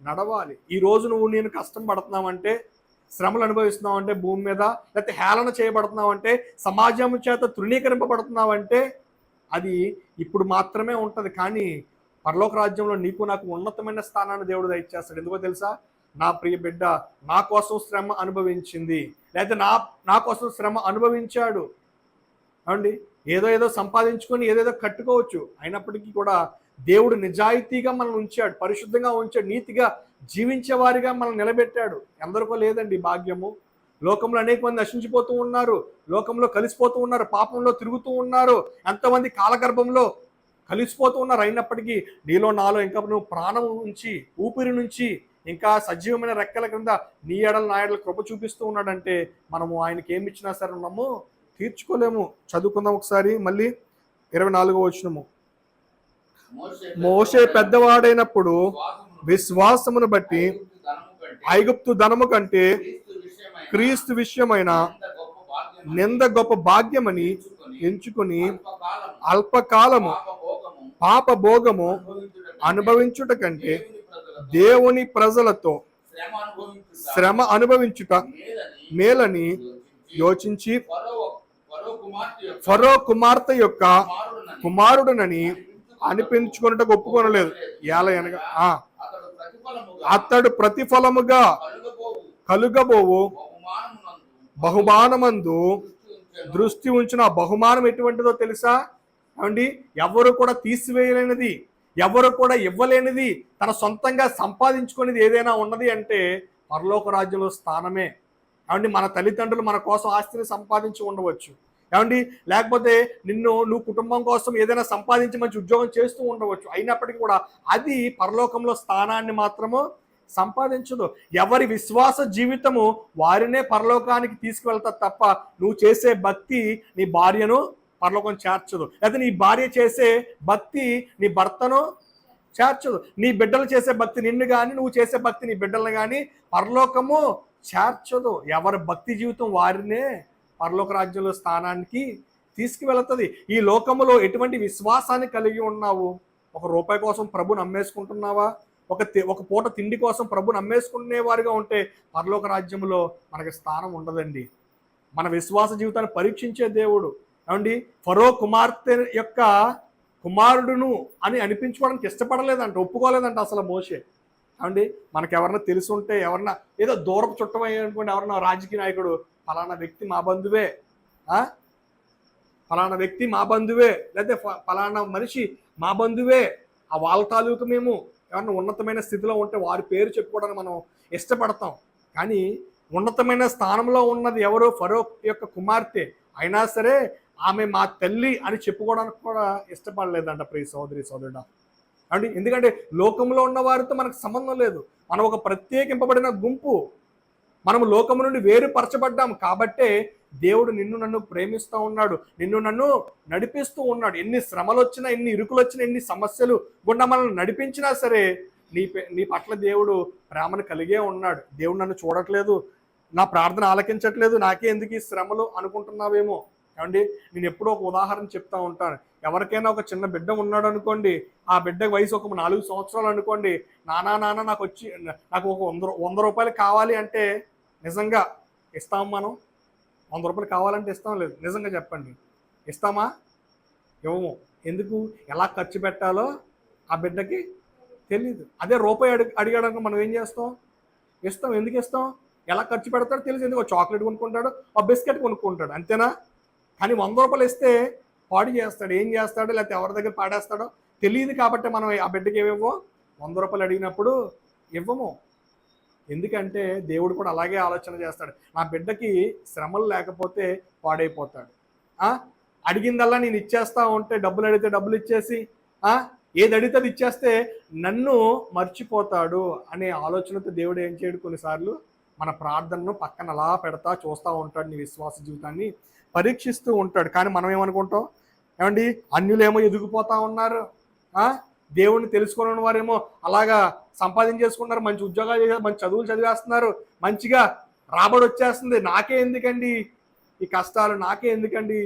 నడవాలి. ఈ రోజు నేను కష్టం పడుతున్నావంటే, శ్రమలు అనుభవిస్తున్నావంటే భూమి మీద, లేకపోతే హేళన చేయబడుతున్నావంటే, సమాజం చేత తృణీకరింపబడుతున్నావంటే అది ఇప్పుడు మాత్రమే ఉంటుంది. కానీ పరలోక రాజ్యంలో నీకు నాకు ఉన్నతమైన స్థానాన్ని దేవుడు దయచేస్తాడు. ఎందుకో తెలుసా? నా ప్రియ బిడ్డ నా కోసం శ్రమ అనుభవించింది, లేకపోతే నా కోసం శ్రమ అనుభవించాడు. అండి ఏదో సంపాదించుకొని ఏదేదో కట్టుకోవచ్చు, అయినప్పటికీ కూడా దేవుడు నిజాయితీగా మనల్ని ఉంచాడు, పరిశుద్ధంగా ఉంచాడు, నీతిగా జీవించే వారిగా మనల్ని నిలబెట్టాడు. ఎందరికో లేదండి భాగ్యము. లోకంలో అనేక మంది నశించిపోతూ ఉన్నారు, లోకంలో కలిసిపోతూ ఉన్నారు, పాపంలో తిరుగుతూ ఉన్నారు, ఎంతమంది కాలగర్భంలో కలిసిపోతూ ఉన్నారు. అయినప్పటికీ నీలో నాలో ఇంకా నువ్వు ప్రాణం నుంచి, ఊపిరి నుంచి, ఇంకా సజీవమైన రెక్కల కింద నీ ఎడలు నా ఎడలు కృప చూపిస్తూ ఉన్నాడంటే మనము ఆయనకి ఏమి ఇచ్చినా సరే ఉన్నాము తీర్చుకోలేము. చదువుకుందాం ఒకసారి మళ్ళీ 24వ వచనము. మోషే పెద్దవాడైనప్పుడు విశ్వాసమును బట్టి ఐగుప్తు ధనము కంటే క్రీస్తు విషయమైన నింద గొప్ప భాగ్యమని ఎంచుకొని అల్పకాలము పాప భోగము అనుభవించుట కంటే దేవుని ప్రజలతో శ్రమ అనుభవించుట మేలని యోచించి ఫరో కుమార్తె యొక్క కుమారుడునని అనిపించుకున్నట్టు ఒప్పుకొనలేదు. ఏలయనగా అతడు ప్రతిఫలముగా కలుగబోవు బహుమానమందు దృష్టి ఉంచిన బహుమానం ఎటువంటిదో తెలుసా అండి? ఎవరు కూడా తీసివేయలేనిది, ఎవరు కూడా ఇవ్వలేనిది, తన సొంతంగా సంపాదించుకునేది ఏదైనా ఉన్నది అంటే పరలోక రాజ్యంలో స్థానమే. ఏమండి మన తల్లిదండ్రులు మన కోసం ఆస్తిని సంపాదించి ఉండవచ్చు, ఏమండి లేకపోతే నువ్వు కుటుంబం కోసం ఏదైనా సంపాదించి మంచి ఉద్యోగం చేస్తూ ఉండవచ్చు, అయినప్పటికీ కూడా అది పరలోకంలో స్థానాన్ని మాత్రము సంపాదించదు. ఎవరి విశ్వాస జీవితము వారినే పరలోకానికి తీసుకువెళ్తారు తప్ప నువ్వు చేసే భక్తి నీ భార్యను పరలోకం చేర్చదు, లేదా నీ భార్య చేసే భక్తి నీ భర్తను చేర్చదు, నీ బిడ్డలు చేసే భక్తి నిన్ను కానీ, నువ్వు చేసే భక్తి నీ బిడ్డలను కానీ పరలోకము చేర్చదు. ఎవరి భక్తి జీవితం వారినే పరలోక రాజ్యంలో స్థానానికి తీసుకువెళుతుంది. ఈ లోకములో ఎటువంటి విశ్వాసాన్ని కలిగి ఉన్నావు? ఒక రూపాయి కోసం ప్రభుని అమ్మేసుకుంటున్నావా? ఒక పూట తిండి కోసం ప్రభుని అమ్మేసుకునే వారిగా ఉంటే పరలోక రాజ్యంలో మనకి స్థానం ఉండదండి. మన విశ్వాస జీవితాన్ని పరీక్షించే దేవుడు. ఏమండి ఫరో కుమార్తె యొక్క కుమారుడును అని అనిపించుకోవడానికి ఇష్టపడలేదంట, ఒప్పుకోలేదంట అసలు మోషే. ఏమండి మనకెవరన్నా తెలుసుంటే, ఎవరన్నా ఏదో దూరపు చుట్టమయ్యే అనుకోండి, ఎవరన్నా రాజకీయ నాయకుడు ఫలానా వ్యక్తి మా బంధువే, ఫలానా వ్యక్తి మా బంధువే, లేకపోతే ఫలానా మనిషి మా బంధువే, ఆ వాళ్ళ తాలూకు మేము ఏమన్నా ఉన్నతమైన స్థితిలో ఉంటే వారి పేరు చెప్పుకోవడానికి మనం ఇష్టపడతాం. కానీ ఉన్నతమైన స్థానంలో ఉన్నది ఎవరో ఫరో యొక్క కుమార్తె అయినా సరే ఆమె మా తల్లి అని చెప్పుకోవడానికి కూడా ఇష్టపడలేదంట ప్రియ సోదరి సోదరుడా. అంటే ఎందుకంటే లోకంలో ఉన్న వారితో మనకు సంబంధం లేదు, మనం ఒక ప్రత్యేకింపబడిన గుంపు, మనము లోకము నుండి వేరుపరచబడ్డాం. కాబట్టే దేవుడు నిన్ను నన్ను ప్రేమిస్తూ ఉన్నాడు, నిన్ను నన్ను నడిపిస్తూ ఉన్నాడు. ఎన్ని శ్రమలు వచ్చినా, ఎన్ని ఇరుకులు వచ్చినా, ఎన్ని సమస్యలు గుండా మనల్ని నడిపించినా సరే నీ పట్ల దేవుడు ప్రేమను కలిగే ఉన్నాడు. దేవుడు నన్ను చూడట్లేదు, నా ప్రార్థన ఆలకించట్లేదు, నాకే ఎందుకు ఈ శ్రమలు అనుకుంటున్నావేమో. ఏమండి, నేను ఎప్పుడో ఒక ఉదాహరణ చెప్తా ఉంటాను. ఎవరికైనా ఒక చిన్న బిడ్డ ఉన్నాడు అనుకోండి, ఆ బిడ్డ వయసు ఒక 4 సంవత్సరాలు అనుకోండి, నాన్న నాకు ఒక 100 రూపాయలు కావాలి అంటే నిజంగా ఇస్తాం? మనం 100 రూపాయలు కావాలంటే ఇస్తాం? లేదు, నిజంగా చెప్పండి, ఇస్తామా? ఇవ్వము. ఎందుకు? ఎలా ఖర్చు పెట్టాలో ఆ బిడ్డకి తెలియదు. అదే రూపాయి అడిగాడనుకో మనం ఏం చేస్తాం? ఇస్తాం. ఎందుకు ఇస్తాం? ఎలా ఖర్చు పెడతాడో తెలియదు. ఎందుకు? చాక్లెట్ కొనుక్కుంటాడు, ఆ బిస్కెట్ కొనుక్కుంటాడు, అంతేనా? కానీ 100 రూపాయలు ఇస్తే పాడు చేస్తాడు, ఏం చేస్తాడో లేకపోతే ఎవరి దగ్గర పాడేస్తాడో తెలియదు. కాబట్టి మనం ఆ బిడ్డకి ఏమివ్వం? 100 రూపాయలు అడిగినప్పుడు ఇవ్వము. ఎందుకంటే దేవుడు కూడా అలాగే ఆలోచన చేస్తాడు. నా బిడ్డకి శ్రమలు లేకపోతే పాడైపోతాడు. అడిగిందల్లా నేను ఇచ్చేస్తా ఉంటే, డబ్బులు అడిగితే డబ్బులు ఇచ్చేసి ఏది అడిగితే అది ఇచ్చేస్తే నన్ను మర్చిపోతాడు అనే ఆలోచనతో దేవుడు ఏం చేయడు, కొన్నిసార్లు మన ప్రార్థనను పక్కన అలా పెడతా చూస్తూ ఉంటాడు, నీ విశ్వాస జీవితాన్ని పరీక్షిస్తూ ఉంటాడు. కానీ మనం ఏమనుకుంటాం? ఏమండి, అన్యులేమో ఎదిగిపోతా ఉన్నారు, దేవుణ్ణి తెలుసుకోని వారేమో అలాగా సంపాదించేసుకున్నారు, మంచి ఉద్యోగాలు చేశారు, మంచి చదువులు చదివేస్తున్నారు, మంచిగా రాబడి వచ్చేస్తుంది. నాకే ఎందుకండి ఈ కష్టాలు, నాకే ఎందుకండి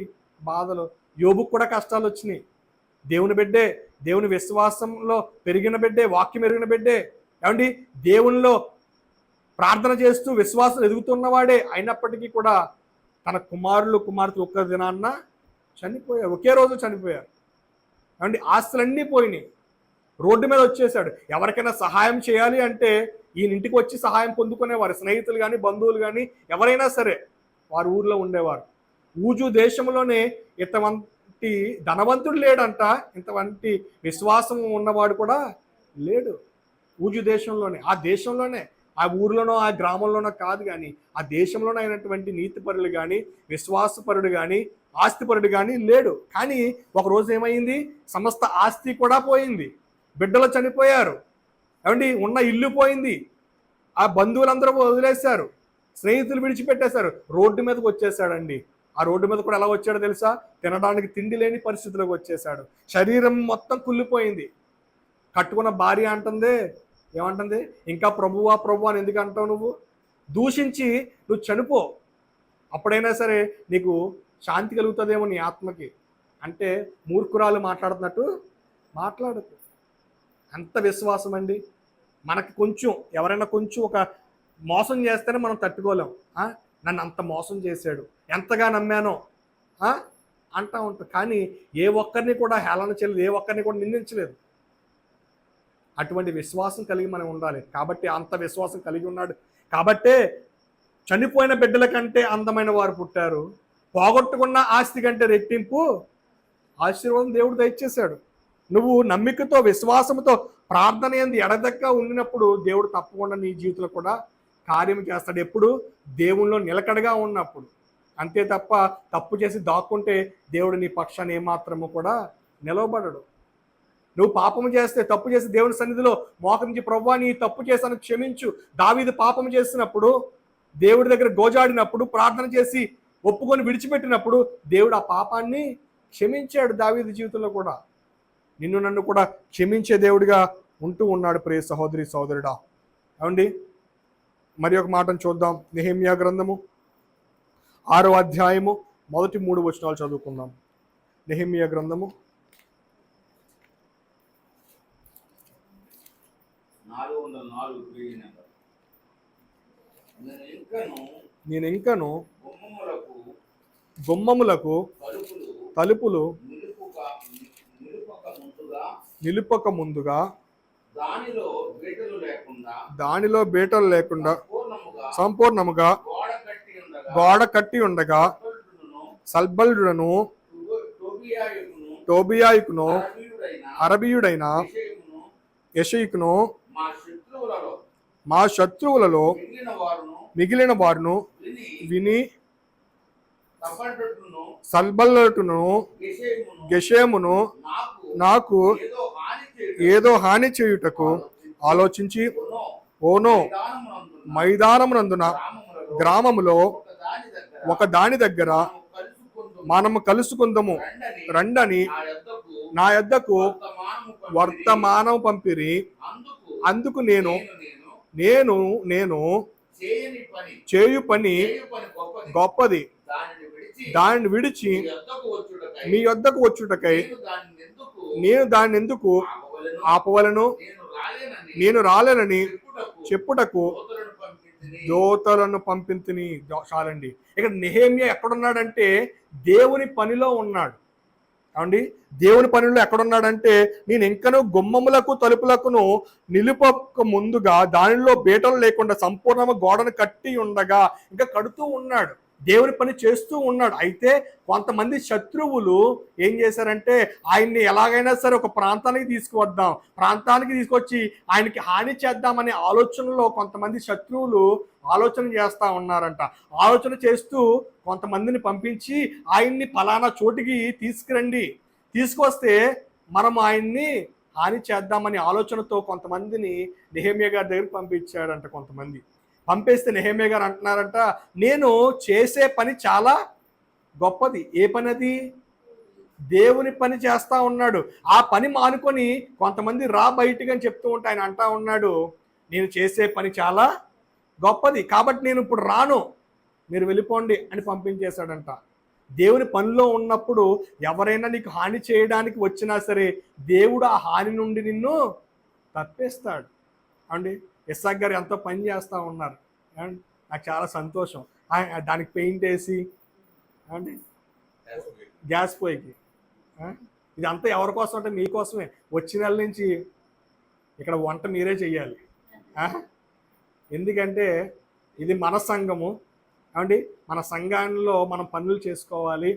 బాధలు? యోబుకు కూడా కష్టాలు వచ్చినాయి. దేవుని బిడ్డే, దేవుని విశ్వాసంలో పెరిగిన బిడ్డే, వాక్యం ఎరిగిన బిడ్డే, ఏమండి దేవునిలో ప్రార్థన చేస్తూ విశ్వాసం ఎదుగుతున్నవాడే అయినప్పటికీ కూడా తన కుమార్తెలు ఒక్క దినాన్న చనిపోయారు, ఒకే రోజు చనిపోయారు. ఏమండి ఆస్తులన్నీ పోయినాయి, రోడ్డు మీద వచ్చేసాడు. ఎవరికైనా సహాయం చేయాలి అంటే ఈయన ఇంటికి వచ్చి సహాయం పొందుకునేవారు, స్నేహితులు కానీ బంధువులు కానీ ఎవరైనా సరే వారు ఊర్లో ఉండేవారు. ఊజు దేశంలోనే ఇంతవంటి ధనవంతుడు లేడంట, ఇంతవంటి విశ్వాసం ఉన్నవాడు కూడా లేడు. ఊజు దేశంలోనే, ఆ దేశంలోనే, ఆ ఊర్లోనో ఆ గ్రామంలోనో కాదు, కానీ ఆ దేశంలోనే అయినటువంటి నీతిపరులు కానీ, విశ్వాసపరుడు కానీ, ఆస్తిపరుడు కానీ లేడు. కానీ ఒకరోజు ఏమైంది? సమస్త ఆస్తి కూడా పోయింది, బిడ్డలు చనిపోయారు, ఏమండి ఉన్న ఇల్లు పోయింది, ఆ బంధువులందరూ వదిలేశారు, స్నేహితులు విడిచిపెట్టేశారు, రోడ్డు మీదకి వచ్చేసాడండి. ఆ రోడ్డు మీద కూడా ఎలా వచ్చాడో తెలుసా? తినడానికి తిండి లేని పరిస్థితిలోకి వచ్చేసాడు. శరీరం మొత్తం కుళ్ళిపోయింది. కట్టుకున్న భార్య అంటుంది, ఏమంటుంది? ఇంకా ప్రభువా ప్రభు అని ఎందుకు అంటావు? నువ్వు దూషించి నువ్వు చనిపో, అప్పుడైనా సరే నీకు శాంతి కలుగుతుందేమో నీ ఆత్మకి అంటే మూర్ఖురాలు మాట్లాడుతున్నట్టు మాట్లాడదు. అంత విశ్వాసం అండి. మనకి కొంచెం ఎవరైనా కొంచెం ఒక మోసం చేస్తేనే మనం తట్టుకోలేం. నన్ను అంత మోసం చేశాడు, ఎంతగా నమ్మానో అంటూ ఉంటాం. కానీ ఏ ఒక్కరిని కూడా హేళన చేయలేదు, ఏ ఒక్కరిని కూడా నిందించలేదు. అటువంటి విశ్వాసం కలిగి మనం ఉండాలి. కాబట్టి అంత విశ్వాసం కలిగి ఉన్నాడు. కాబట్టే చనిపోయిన బిడ్డల కంటే అందమైన వారు పుట్టారు, పోగొట్టుకున్న ఆస్తి కంటే రెట్టింపు ఆశీర్వాదం దేవుడు దయచేశాడు. నువ్వు నమ్మికతో విశ్వాసంతో ప్రార్థన యందు ఎడదక్క ఉండినప్పుడు దేవుడు తప్పకుండా నీ జీవితంలో కూడా కార్యం చేస్తాడు. ఎప్పుడు? దేవునిలో నిలకడగా ఉన్నప్పుడు. అంతే తప్ప తప్పు చేసి దాక్కుంటే దేవుడు నీ పక్షాన్ని ఏమాత్రము కూడా నిలవబడడు. నువ్వు పాపము చేస్తే, తప్పు చేసి దేవుని సన్నిధిలో మోకరించి ప్రభువా నీ తప్పు చేశాను క్షమించు. దావీదు పాపము చేసినప్పుడు, దేవుడి దగ్గర గోజాడినప్పుడు, ప్రార్థన చేసి ఒప్పుకొని విడిచిపెట్టినప్పుడు దేవుడు ఆ పాపాన్ని క్షమించాడు. దావీదు జీవితంలో కూడా నిన్ను నన్ను కూడా క్షమించే దేవుడిగా ఉంటూ ఉన్నాడు. ప్రియ సహోదరి సహోదరుడా, ఏమండి మరి ఒక మాటను చూద్దాం. నెహెమ్యా గ్రంథము 6వ అధ్యాయము మొదటి 3 వచనాలు చదువుకుందాం. నెహెమ్యా గ్రంథము 404 నేను ఇంకను గుమ్మములకు తలుపులు నిలుపక ముందుగా దానిలో బీటలు లేకుండా సంపూర్ణముగా గోడ కట్టి ఉండగా సల్బలుడును టోబియాయుకును అరబీయుడైన అరబీయుడైన యెషయమును యెషయికును మా శత్రువులలో మా శత్రువులలో మిగిలిన వారును విని విని సబ్బట్టును సల్బల్లటును గెషేమును గెషేమును నాకు ఏదో హాని చేయుటకు ఆలోచించి ఓనో మైదానమునందున గ్రామములో ఒక దాని దగ్గర మనము కలుసుకుందాము రండని నా యొద్దకు వర్తమానం పంపిరి. అందుకు నేను నేను నేను చేయు పని గొప్పది, దానిని విడిచి మీ యొద్దకు వచ్చుటకై నేను దాన్ని ఎందుకు ఆపవలను? నేను రాలేనని చెప్పుటకు దోతలను పంపించిని. చాలండి. ఇక్కడ నెహెమ్యా ఎక్కడున్నాడంటే దేవుని పనిలో ఉన్నాడు. ఏమండి, దేవుని పనిలో ఎక్కడున్నాడంటే నేను ఇంకనూ గుమ్మములకు తలుపులకును నిలుపక ముందుగా దానిలో బీటలు లేకుండా సంపూర్ణంగా గోడను కట్టి ఉండగా ఇంకా కడుతూ ఉన్నాడు, దేవుని పని చేస్తూ ఉన్నాడు. అయితే కొంతమంది శత్రువులు ఏం చేశారంటే ఆయన్ని ఎలాగైనా సరే ఒక ప్రాంతానికి తీసుకొచ్చి ఆయనకి హాని చేద్దామనే ఆలోచనలో కొంతమంది శత్రువులు ఆలోచన చేస్తూ ఉన్నారంట. ఆలోచన చేస్తూ కొంతమందిని పంపించి ఆయన్ని ఫలానా చోటికి తీసుకురండి, తీసుకొస్తే మనం ఆయన్ని హాని చేద్దామనే ఆలోచనతో కొంతమందిని నెహెమ్యా గారి దగ్గరికి పంపించాడంట. కొంతమంది పంపేస్తే నెహెమ్యా గారు అంటున్నారంట, నేను చేసే పని చాలా గొప్పది. ఏ పని అది? దేవుని పని చేస్తా ఉన్నాడు. ఆ పని మానుకొని కొంతమంది రా బయటికి అని చెప్తూ ఉంటే ఆయన అంటా ఉన్నాడు, నేను చేసే పని చాలా గొప్పది కాబట్టి నేను ఇప్పుడు రాను, మీరు వెళ్ళిపోండి అని పంపించేశాడంట. దేవుని పనిలో ఉన్నప్పుడు ఎవరైనా నీకు హాని చేయడానికి వచ్చినా సరే దేవుడు ఆ హాని నుండి నిన్ను తప్పిస్తాడు. అండి, ఇస్సాక్ గారు ఎంతో పని చేస్తూ ఉన్నారు. అండ్ నాకు చాలా సంతోషం. దానికి పెయింట్ వేసి అండి గ్యాస్ పొయ్యికి ఇదంతా ఎవరి కోసం అంటే మీకోసమే. వచ్చిన నెల నుంచి ఇక్కడ వంట మీరే చెయ్యాలి. ఎందుకంటే ఇది మన సంఘము. ఏమండి, మన సంఘంలో మనం పనులు చేసుకోవాలి,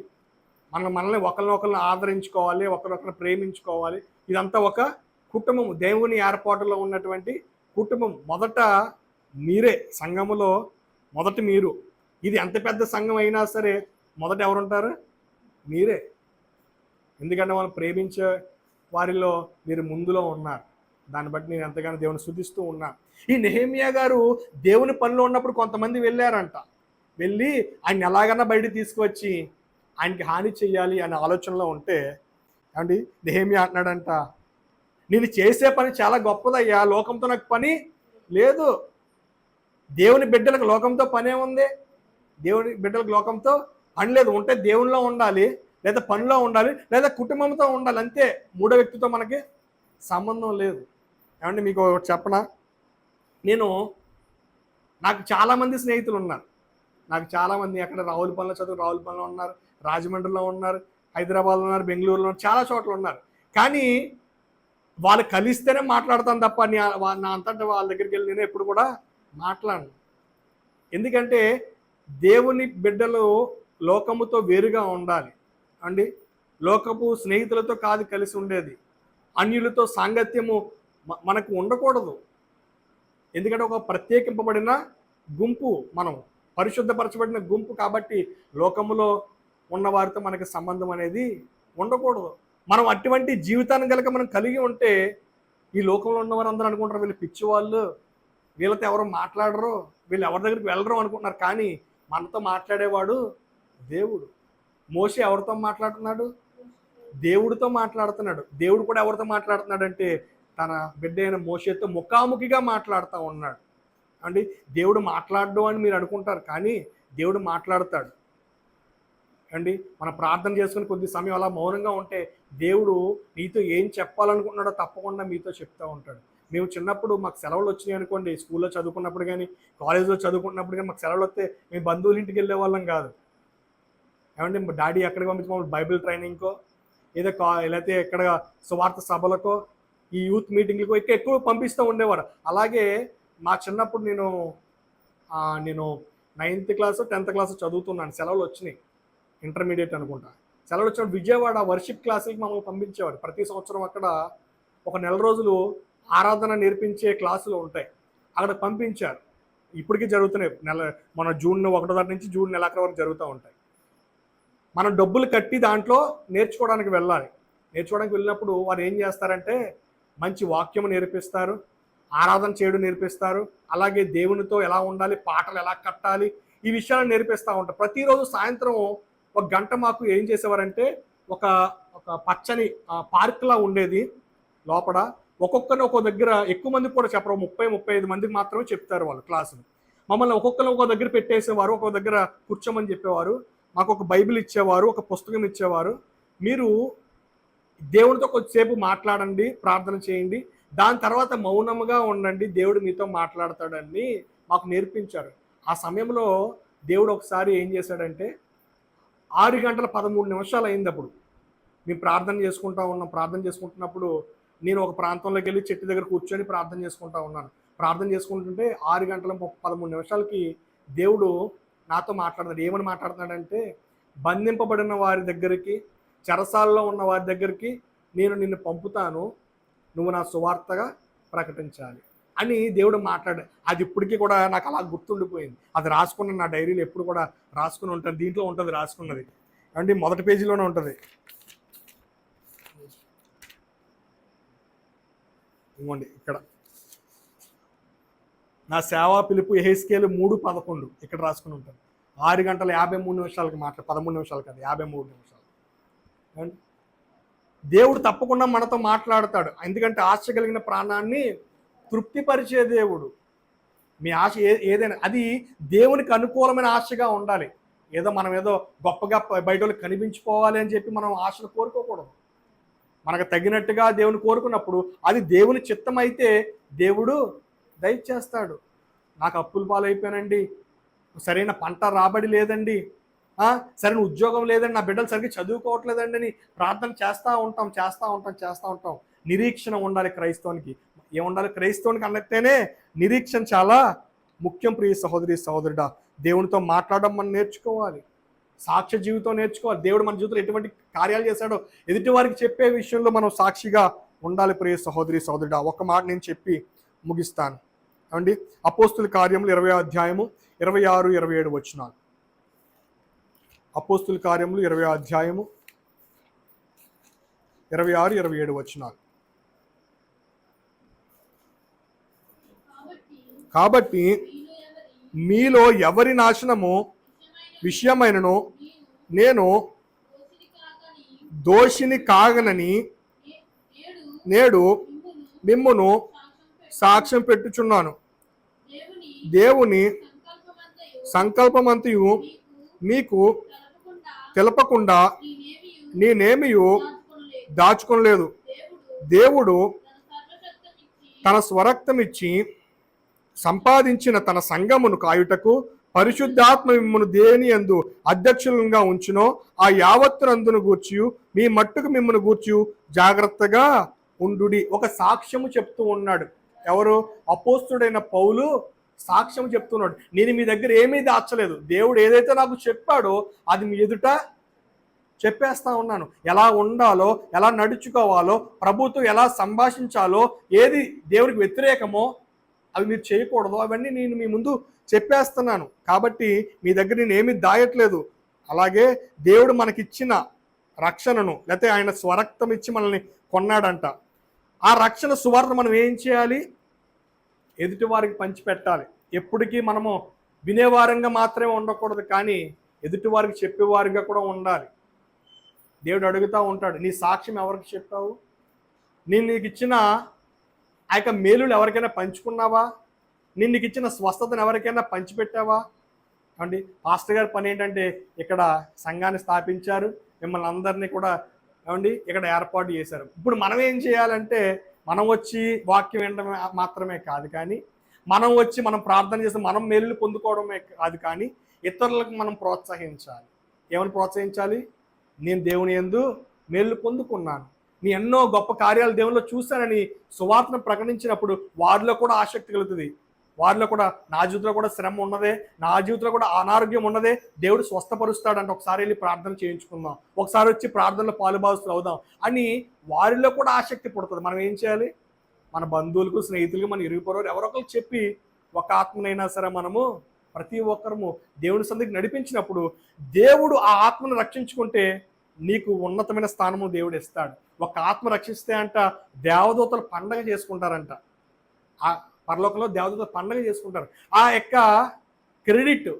మనల్ని ఒకరినొకరిని ఆదరించుకోవాలి, ఒకరొకరు ప్రేమించుకోవాలి. ఇదంతా ఒక కుటుంబం, దేవుని ఏర్పాటులో ఉన్నటువంటి కుటుంబం. మొదట మీరే సంఘములో, మొదట మీరు. ఇది ఎంత పెద్ద సంఘం అయినా సరే మొదట ఎవరుంటారు? మీరే. ఎందుకంటే వాళ్ళు ప్రేమించే వారిలో మీరు ముందులో ఉన్నారు. దాన్ని బట్టి నేను ఎంతగానో దేవుని స్తుతిస్తూ ఉన్నా. ఈ నెహెమ్యా గారు దేవుని పనిలో ఉన్నప్పుడు కొంతమంది వెళ్ళారంట. వెళ్ళి ఆయన ఎలాగన్నా బయటికి తీసుకువచ్చి ఆయనకి హాని చెయ్యాలి అనే ఆలోచనలో ఉంటే అండి నెహెమ్యా అంటున్నాడంట, నేను చేసే పని చాలా గొప్పదయ్యా, లోకంతో నాకు పని లేదు. దేవుని బిడ్డలకు లోకంతో పనే ఉంది? దేవుని బిడ్డలకు లోకంతో పని లేదు. ఉంటే దేవునిలో ఉండాలి, లేదా పనిలో ఉండాలి, లేదా కుటుంబంతో ఉండాలి, అంతే. మూడో వ్యక్తితో మనకి సంబంధం లేదు. ఏమంటే మీకు చెప్పనా, నాకు చాలామంది స్నేహితులు ఉన్నారు. నాకు చాలామంది అక్కడ రావులపల్లిలో ఉన్నారు, రాజమండ్రిలో ఉన్నారు, హైదరాబాద్లో ఉన్నారు, బెంగళూరులో ఉన్నారు, చాలా చోట్ల ఉన్నారు. కానీ వాళ్ళు కలిస్తేనే మాట్లాడతాను తప్ప నా అంతటా వాళ్ళ దగ్గరికి వెళ్ళి నేను ఎప్పుడు కూడా మాట్లాడను. ఎందుకంటే దేవుని బిడ్డలు లోకముతో వేరుగా ఉండాలి అండి. లోకపు స్నేహితులతో కాదు కలిసి ఉండేది, అన్యులతో సాంగత్యము మనకు ఉండకూడదు. ఎందుకంటే ఒక ప్రత్యేకింపబడిన గుంపు, మనం పరిశుద్ధపరచబడిన గుంపు. కాబట్టి లోకములో ఉన్న వారితో మనకి సంబంధం అనేది ఉండకూడదు. మనం అటువంటి జీవితాన్ని కనుక మనం కలిగి ఉంటే ఈ లోకంలో ఉన్నవారు అందరూ అనుకుంటారు వీళ్ళు పిచ్చివాళ్ళు, వీళ్ళతో ఎవరు మాట్లాడరు, వీళ్ళు ఎవరి దగ్గరికి వెళ్ళరు అనుకుంటున్నారు. కానీ మనతో మాట్లాడేవాడు దేవుడు. మోషే ఎవరితో మాట్లాడుతున్నాడు? దేవుడితో మాట్లాడుతున్నాడు. దేవుడు కూడా ఎవరితో మాట్లాడుతున్నాడంటే తన బిడ్డ అయిన మోషేతో ముఖాముఖిగా మాట్లాడుతూ ఉన్నాడు అండి. దేవుడు మాట్లాడడం అని మీరు అనుకుంటారు, కానీ దేవుడు మాట్లాడతాడు అండి. మనం ప్రార్థన చేసుకుని కొద్ది సమయం అలా మౌనంగా ఉంటే దేవుడు నీతో ఏం చెప్పాలనుకుంటున్నాడో తప్పకుండా మీతో చెప్తూ ఉంటాడు. మేము చిన్నప్పుడు మాకు సెలవులు వచ్చినాయి అనుకోండి, స్కూల్లో చదువుకున్నప్పుడు కానీ కాలేజీలో చదువుకున్నప్పుడు కానీ మాకు సెలవులు వస్తే మేము బంధువుల ఇంటికి వెళ్ళే వాళ్ళం కాదు. ఏమంటే డాడీ ఎక్కడికి పంపించి బైబిల్ ట్రైనింగ్కో, లేకపోతే ఎక్కడ సువార్త సభలకో, ఈ యూత్ మీటింగ్లకో ఎక్కువ పంపిస్తూ ఉండేవాడు. అలాగే మా చిన్నప్పుడు నేను 9th క్లాసు 10th క్లాసు చదువుతున్నాను, సెలవులు వచ్చినాయి, ఇంటర్మీడియట్ అనుకుంటా. సెలవులు వచ్చినప్పుడు విజయవాడ వర్షిప్ క్లాసులకి మమ్మల్ని పంపించేవారు. ప్రతి సంవత్సరం అక్కడ ఒక నెల రోజులు ఆరాధన నేర్పించే క్లాసులు ఉంటాయి, అక్కడ పంపించారు. ఇప్పటికీ జరుగుతున్నాయి. మన జూన్ 1వ తారీఖు నుంచి జూన్ నెలాఖరు వరకు జరుగుతూ ఉంటాయి. మనం డబ్బులు కట్టి దాంట్లో నేర్చుకోవడానికి వెళ్ళాలి. నేర్చుకోవడానికి వెళ్ళినప్పుడు వారు ఏం చేస్తారంటే మంచి వాక్యం నేర్పిస్తారు, ఆరాధన చేయడం నేర్పిస్తారు, అలాగే దేవునితో ఎలా ఉండాలి, పాటలు ఎలా కట్టాలి, ఈ విషయాలు నేర్పిస్తూ ఉంటారు. ప్రతిరోజు సాయంత్రం 1 గంట మాకు ఏం చేసేవారంటే ఒక పచ్చని పార్క్లా ఉండేది. లోపల ఒక్కొక్కరిని ఒక్కొక్క దగ్గర, ఎక్కువ మందికి కూడా చెప్పరు, 30-35 మందికి మాత్రమే చెప్తారు వాళ్ళు క్లాసులు. మమ్మల్ని ఒక్కొక్కరిని ఒక్కొక్క దగ్గర పెట్టేసేవారు, ఒక్కొక్క దగ్గర కూర్చోమని చెప్పేవారు. మాకు ఒక బైబిల్ ఇచ్చేవారు, ఒక పుస్తకం ఇచ్చేవారు. మీరు దేవునితో కొద్దిసేపు మాట్లాడండి, ప్రార్థన చేయండి, దాని తర్వాత మౌనంగా ఉండండి, దేవుడు మీతో మాట్లాడతాడని మాకు నేర్పించారు. ఆ సమయంలో దేవుడు ఒకసారి ఏం చేశాడంటే 6:13 అయింది. అప్పుడు మేము ప్రార్థన చేసుకుంటున్నప్పుడు నేను ఒక ప్రాంతంలోకి వెళ్ళి చెట్టు దగ్గర కూర్చొని ప్రార్థన చేసుకుంటా ఉన్నాను. ప్రార్థన చేసుకుంటుంటే 6:13 దేవుడు నాతో మాట్లాడుతున్నాడు. ఏమని మాట్లాడుతున్నాడంటే, బంధింపబడిన వారి దగ్గరికి, చెరసాలలో ఉన్న వారి దగ్గరికి నేను నిన్ను పంపుతాను, నువ్వు నా సువార్తగా ప్రకటించాలి అని దేవుడు మాట్లాడాడు. అది ఇప్పటికీ కూడా నాకు అలా గుర్తుండిపోయింది. అది రాసుకున్న నా డైరీలో ఎప్పుడు కూడా రాసుకుని ఉంటాను. దీంట్లో ఉంటుంది రాసుకున్నది అంటే మొదటి పేజీలోనే ఉంటుంది. ఇవ్వండి, ఇక్కడ నా సేవా పిలుపు యెహెజ్కేలు 3:11 ఇక్కడ రాసుకుని ఉంటాను. 6:53 మాట్లాడు, 13 నిమిషాలు కాదు, 53 నిమిషాలు. దేవుడు తప్పకుండా మనతో మాట్లాడతాడు. ఎందుకంటే ఆశ కలిగిన ప్రాణాన్ని తృప్తిపరిచే దేవుడు. మీ ఆశ ఏదైనా అది దేవునికి అనుకూలమైన ఆశగా ఉండాలి. మనం ఏదో గొప్పగా బయట వాళ్ళకి కనిపించుకోవాలి అని చెప్పి మనం ఆశను కోరుకోకూడదు. మనకు తగినట్టుగా దేవుని కోరుకున్నప్పుడు అది దేవుని చిత్తం అయితే దేవుడు దయచేస్తాడు. నాకు అప్పుల పాలైపోయానండి, సరైన పంట రాబడి లేదండి, సరైన ఉద్యోగం లేదండి, నా బిడ్డలు సరిగ్గా చదువుకోవట్లేదండి అని ప్రార్థన చేస్తూ ఉంటాం. నిరీక్షణ ఉండాలి క్రైస్తవునికి. ఏముండాలి క్రైస్తవునికి అన్నట్టేనే నిరీక్షణ చాలా ముఖ్యం. ప్రియ సహోదరి సహోదరుడా, దేవునితో మాట్లాడడం మనం నేర్చుకోవాలి, సాక్ష్య జీవితం నేర్చుకోవాలి. దేవుడు మన జీవితంలో ఎటువంటి కార్యాలు చేశాడో ఎదుటి వారికి చెప్పే విషయంలో మనం సాక్షిగా ఉండాలి. ప్రియ సహోదరి సహోదరుడా, ఒక మాట నేను చెప్పి ముగిస్తాను అండి. అపోస్తుల కార్యములు 20వ అధ్యాయము 26-27 వచనాలు. అపోస్తుల కార్యములు 20వ అధ్యాయము 26-27 వచనాలు. కాబట్టి మీలో ఎవరి నాశనము విషయమైనను నేను దోషిని కాగనని నేడు మిమ్మును సాక్ష్యం పెట్టుచున్నాను. దేవుని సంకల్పమంతయు మీకు తెలపకుండా నేనేమియు దాచుకొనలేదు. దేవుడు తన స్వరక్తం ఇచ్చి సంపాదించిన తన సంఘమును కాయుటకు పరిశుద్ధాత్మ మిమ్మను దేని యందు అధ్యక్షులుగా ఉంచునో ఆ యావత్తునందును గూర్చి మీ మట్టుకు మిమ్మను గూర్చి జాగ్రత్తగా ఉండుడి. ఒక సాక్ష్యము చెప్తూ ఉన్నాడు. ఎవరు? అపోస్తుడైన పౌలు సాక్ష్యం చెప్తున్నాడు. నేను మీ దగ్గర ఏమీ దాచలేదు, దేవుడు ఏదైతే నాకు చెప్పాడో అది మీ ఎదుట చెప్పేస్తా ఉన్నాను. ఎలా ఉండాలో, ఎలా నడుచుకోవాలో, ప్రభుతో ఎలా సంభాషించాలో, ఏది దేవుడికి వ్యతిరేకమో అవి మీరు చేయకూడదు, అవన్నీ నేను మీ ముందు చెప్పేస్తున్నాను. కాబట్టి మీ దగ్గర నేను ఏమీ దాయట్లేదు. అలాగే దేవుడు మనకిచ్చిన రక్షణను, లేకపోతే ఆయన స్వరక్తం ఇచ్చి మనల్ని కొన్నాడంట. ఆ రక్షణ సువార్త మనం ఏం చేయాలి? ఎదుటి వారికి పంచిపెట్టాలి. ఎప్పటికీ మనము వినేవారంగా మాత్రమే ఉండకూడదు, కానీ ఎదుటి వారికి చెప్పేవారిగా కూడా ఉండాలి. దేవుడు అడుగుతూ ఉంటాడు, నీ సాక్ష్యం ఎవరికి చెప్పావు? నీకు ఇచ్చిన ఆ యొక్క మేలులు ఎవరికైనా పంచుకున్నావా? నీకు ఇచ్చిన స్వస్థతను ఎవరికైనా పంచిపెట్టావా? అండి, పాస్టర్ గారి పని ఏంటంటే ఇక్కడ సంఘాన్ని స్థాపించారు, మిమ్మల్ని అందరినీ కూడా ఏమండి ఇక్కడ ఏర్పాటు చేశారు. ఇప్పుడు మనం ఏం చేయాలంటే, మనం వచ్చి వాక్యం వినడం మాత్రమే కాదు, కానీ మనం వచ్చి మనం ప్రార్థన చేసి మనం మేలు పొందుకోవడమే కాదు, కానీ ఇతరులకు మనం ప్రోత్సహించాలి. ఏమని ప్రోత్సహించాలి? నేను దేవుని యందు మేలు పొందుకున్నాను, నీ ఎన్నో గొప్ప కార్యాలు దేవునిలో చూశానని సువార్తను ప్రకటించినప్పుడు వారిలో కూడా ఆసక్తి కలుగుతుంది. వారిలో కూడా నా జీవితంలో కూడా శ్రమ ఉన్నదే, నా జీవితంలో కూడా అనారోగ్యం ఉన్నదే, దేవుడు స్వస్థపరుస్తాడంటే ఒకసారి వెళ్ళి ప్రార్థన చేయించుకుందాం, ఒకసారి వచ్చి ప్రార్థనలో పాలుభాగస్తులు అవుదాం అని వారిలో కూడా ఆసక్తి పుడుతుంది. మనం ఏం చేయాలి? మన బంధువులకు, స్నేహితులకు, మన ఇరుగు పొరుగు ఎవరొకరు చెప్పి ఒక ఆత్మనైనా సరే మనము ప్రతి ఒక్కరము దేవుని సన్నిధికి నడిపించినప్పుడు దేవుడు ఆ ఆత్మను రక్షించుకుంటే నీకు ఉన్నతమైన స్థానము దేవుడు ఇస్తాడు. ఒక ఆత్మ రక్షిస్తే అంట దేవదూతలు పండగ చేసుకుంటారంట. ఆ పరలోకంలో దేవదూతలు పండగ చేసుకుంటారు. ఆ యొక్క క్రెడిట్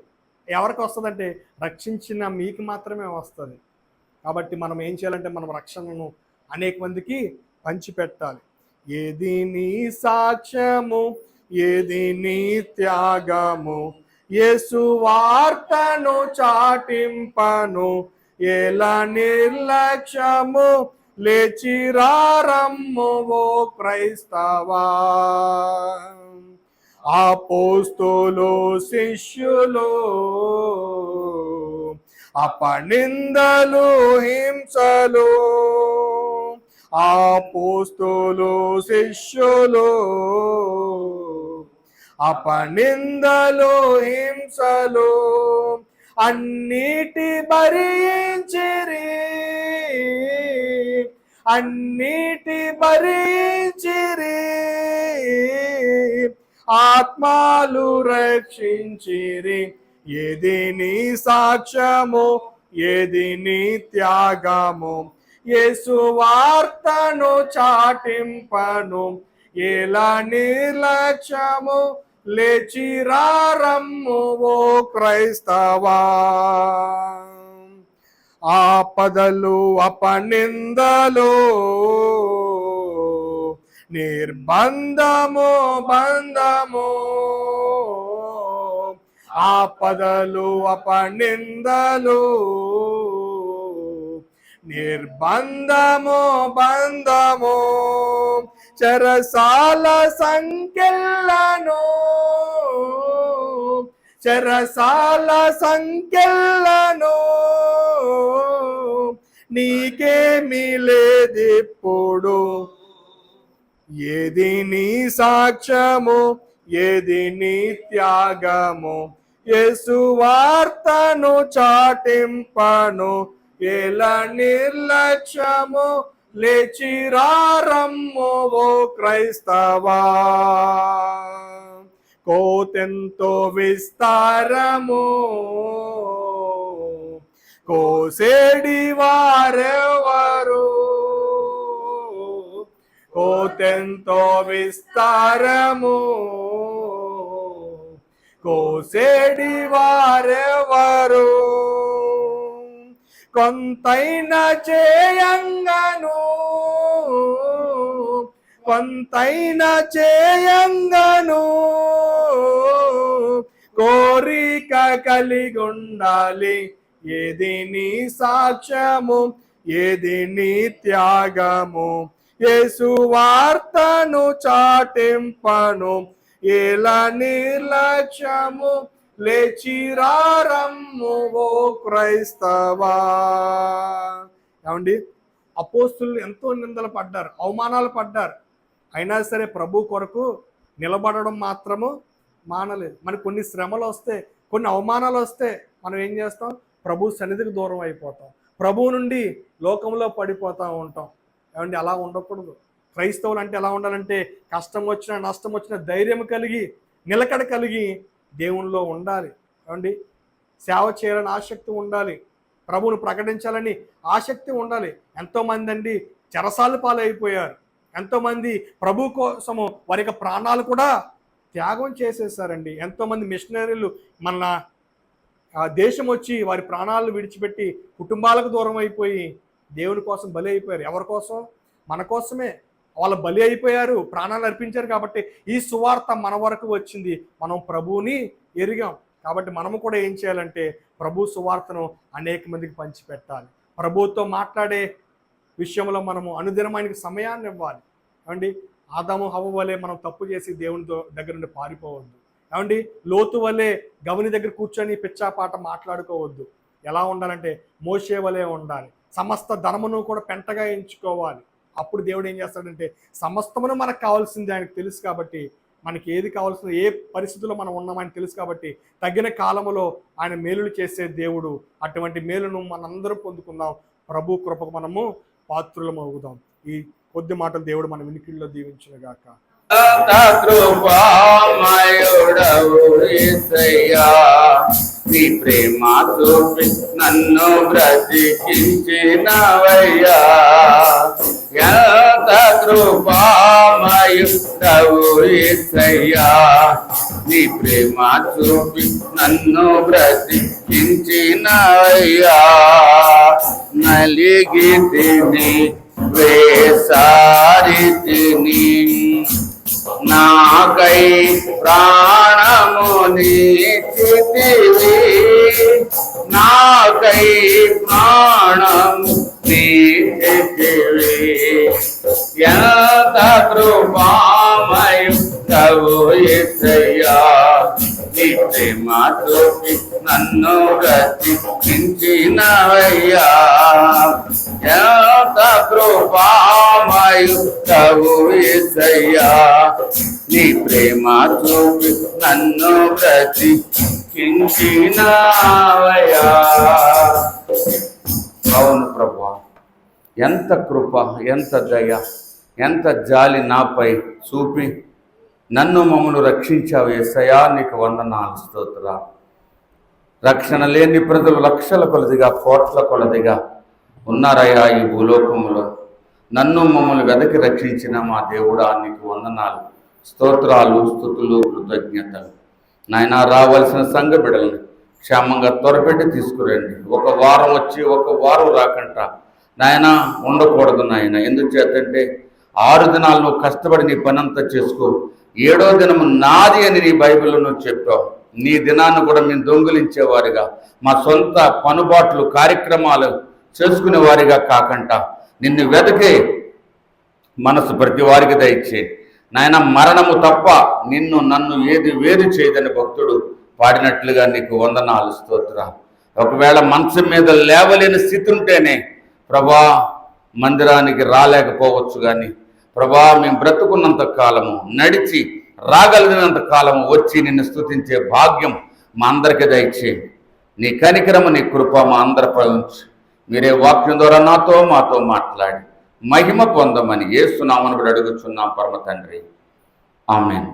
ఎవరికి వస్తుందంటే రక్షించిన మీకు మాత్రమే వస్తుంది. కాబట్టి మనం ఏం చేయాలంటే మనం రక్షణను అనేక మందికి పంచిపెట్టాలి. ఏది నీ సాక్ష్యము, ఏది నీ త్యాగము, యేసు వార్తను చాటింపను, ఎలా నిర్లక్ష్యము, లేచిరారమ్ము ఓ క్రైస్తవా. అపోస్తలులు శిష్యులు అపనిందలు హింసలు, అపోస్తలులు శిష్యులు అపనిందలు హింసలు, అన్నిటి భరించిరి, అన్నిటి భరించిరి, ఆత్మలు రక్షించిరి. ఏది నీ సాక్ష్యము, ఏది నీ త్యాగము, యేసు వార్తను చాటింపను, ఎలా నిర్లక్ష్యము, లేచిరారమ్ము ఓ క్రైస్తవా. ఆపదలు అపనిందలు నిర్బంధము బంధము, ఆపదలు అపనిందలు నిర్బంధము బంధము, చెరసాల సంఖ్యలను, చెరసాల సంఖ్యలను, నీకేమీ లేదిప్పుడు. ఏది నీ సాక్ష్యము, ఏది నీ త్యాగము, యేసు వార్తను చాటింపను, ఎలా నిర్లక్ష్యము, లేచిరారమ్ము ఓ క్రైస్తవా. కోతెంతో విస్తారము, కోసేడి వారెవరు, కోతెంతో విస్తారము, కోసేడి వారెవరు, కొంతైనా చేయంగను, కొంతైనా చేయంగను, కోరిక కలిగుండాలి. ఏది నీ సాక్ష్యము, ఏది నీ త్యాగము, యేసు వార్తను చాటింపను, ఎలా నిర్లక్ష్యము, లేచిరారమ్ము ఓ క్రైస్తవా. ఏమండి, అపోస్తులు ఎంతో నిందలు పడ్డారు, అవమానాలు పడ్డారు, అయినా సరే ప్రభు కొరకు నిలబడడం మాత్రము మానలేదు. మనకు కొన్ని శ్రమలు వస్తే, కొన్ని అవమానాలు వస్తే మనం ఏం చేస్తాం? ప్రభు సన్నిధికి దూరం అయిపోతాం, ప్రభువు నుండి లోకంలో పడిపోతూ ఉంటాం. ఏమండి, అలా ఉండకూడదు. క్రైస్తవులు అంటే ఎలా ఉండాలంటే కష్టం వచ్చినా నష్టం వచ్చినా ధైర్యం కలిగి, నిలకడ కలిగి దేవునిలో ఉండాలి. ఏమండి, సేవ చేయాలని ఆసక్తి ఉండాలి, ప్రభువును ప్రకటించాలని ఆసక్తి ఉండాలి. ఎంతోమంది అండి చెరసాల పాలైపోయారు, ఎంతోమంది ప్రభు కోసము వారి యొక్క ప్రాణాలు కూడా త్యాగం చేసేసారండి. ఎంతోమంది మిషనరీలు మన దేశం వచ్చి వారి ప్రాణాలను విడిచిపెట్టి కుటుంబాలకు దూరం అయిపోయి దేవుని కోసం బలి అయిపోయారు. ఎవరి కోసం? మన కోసమే. వాళ్ళు బలి అయిపోయారు, ప్రాణాలు అర్పించారు. కాబట్టి ఈ సువార్త మన వరకు వచ్చింది, మనం ప్రభువుని ఎరిగాం. కాబట్టి మనము కూడా ఏం చేయాలంటే ప్రభు సువార్తను అనేక మందికి పంచిపెట్టాలి. ప్రభువుతో మాట్లాడే విషయంలో మనము అనుదినం ఆయనకి సమయాన్ని ఇవ్వాలి. ఏమండి, ఆదాము హవ్వ వలె మనం తప్పు చేసి దేవుని దగ్గర నుండి పారిపోవద్దు. ఏమండి, లోతు వలె గవని దగ్గర కూర్చొని పిచ్చాపాట మాట్లాడుకోవద్దు. ఎలా ఉండాలంటే మోషే వలె ఉండాలి. సమస్త ధనమును కూడా పెంటగా ఎంచుకోవాలి. అప్పుడు దేవుడు ఏం చేస్తాడంటే సమస్తమును మనకు కావాల్సింది ఆయనకు తెలుసు. కాబట్టి మనకి ఏది కావాల్సిన ఏ పరిస్థితుల్లో మనం ఉన్నామని తెలుసు కాబట్టి తగిన కాలములో ఆయన మేలులు చేసే దేవుడు. అటువంటి మేలును మనందరం పొందుకుందాం. ప్రభు కృపకు మనము పాత్రులం అవుదాం. ఈ కొద్ది మాటలు దేవుడు మన వినికిడిలో దీవించునుగాక. కృపామయుడవు యేసయ్యా, నీ ప్రేమ చూపి నన్ను బ్రతికించినవయ్యా. ఎంత కృపామయుడవు యేసయ్యా, నీ ప్రేమ చూపి నన్ను బ్రతికించినవయ్యా. నలిగితిని వేసారితిని, నాకై ప్రాణమునిచ్చితివి, నాకై ప్రాణము నీచితివి. ఎంత కృపామయుడవు యేసయ్యా, నీ ప్రేమ చూపి నన్ను బ్రతికించినవయ్యా. ఎంత కృపామయుడవు యేసయ్యా, నీ ప్రేమ చూపి నన్ను బ్రతికించినవయ్యా. అవును ప్రభువా, ఎంత కృప, ఎంత దయ, ఎంత జాలి నాపై చూపి నన్ను మమ్మల్ని రక్షించావు యేసయ్యా. నీకు వందనాలు, స్తోత్రాలు. రక్షణ లేని ప్రజలు లక్షల కొలదిగా, కోట్ల కొలదిగా ఉన్నారయ్యా ఈ భూలోకములో. నన్ను మమ్మల్ని వెదకి రక్షించిన మా దేవుడా, నీకు వందనాలు, స్తోత్రాలు, స్తుతులు, కృతజ్ఞతలు. నాయన, రావాల్సిన సంఘ బిడ్డలను క్షేమంగా త్వరపెట్టి తీసుకురండి. ఒక వారం వచ్చి ఒక వారం రాకంట నాయన ఉండకూడదు నాయన. ఎందుచేతంటే 6 దినాలు నువ్వు కష్టపడి నీ పనంతా చేసుకో, 7వ దినము నాది అని నీ బైబిల్లో నువ్వు చెప్పావు. నీ దినాన్ని కూడా మేము దొంగిలించేవారిగా, మా సొంత పనుబాట్లు కార్యక్రమాలు చేసుకునే వారిగా కాకుండా నిన్ను వెతికే మనసు ప్రతి వారికి దయచే నాయన. మరణము తప్ప నిన్ను నన్ను ఏది వేరు చేయదని భక్తుడు పాడినట్లుగా నీకు వందనాలు, స్తోత్రాలు. ఒకవేళ మంచం మీద లేవలేని స్థితి ఉంటేనే ప్రభా మందిరానికి రాలేకపోవచ్చు, కానీ ప్రభా మేము బ్రతుకున్నంత కాలము, నడిచి రాగలిగినంత కాలము వచ్చి నిన్ను స్తుతించే భాగ్యం మా అందరికీ దయచేయండి. నీ కనికరము, నీ కృప మా అందరిపై ఉంచు. మీరే వాక్యం ద్వారా నాతో మాతో మాట్లాడి మహిమ పొందమని యేసు నామమున అడుగుచున్నాం పరమ తండ్రి. ఆమేన్.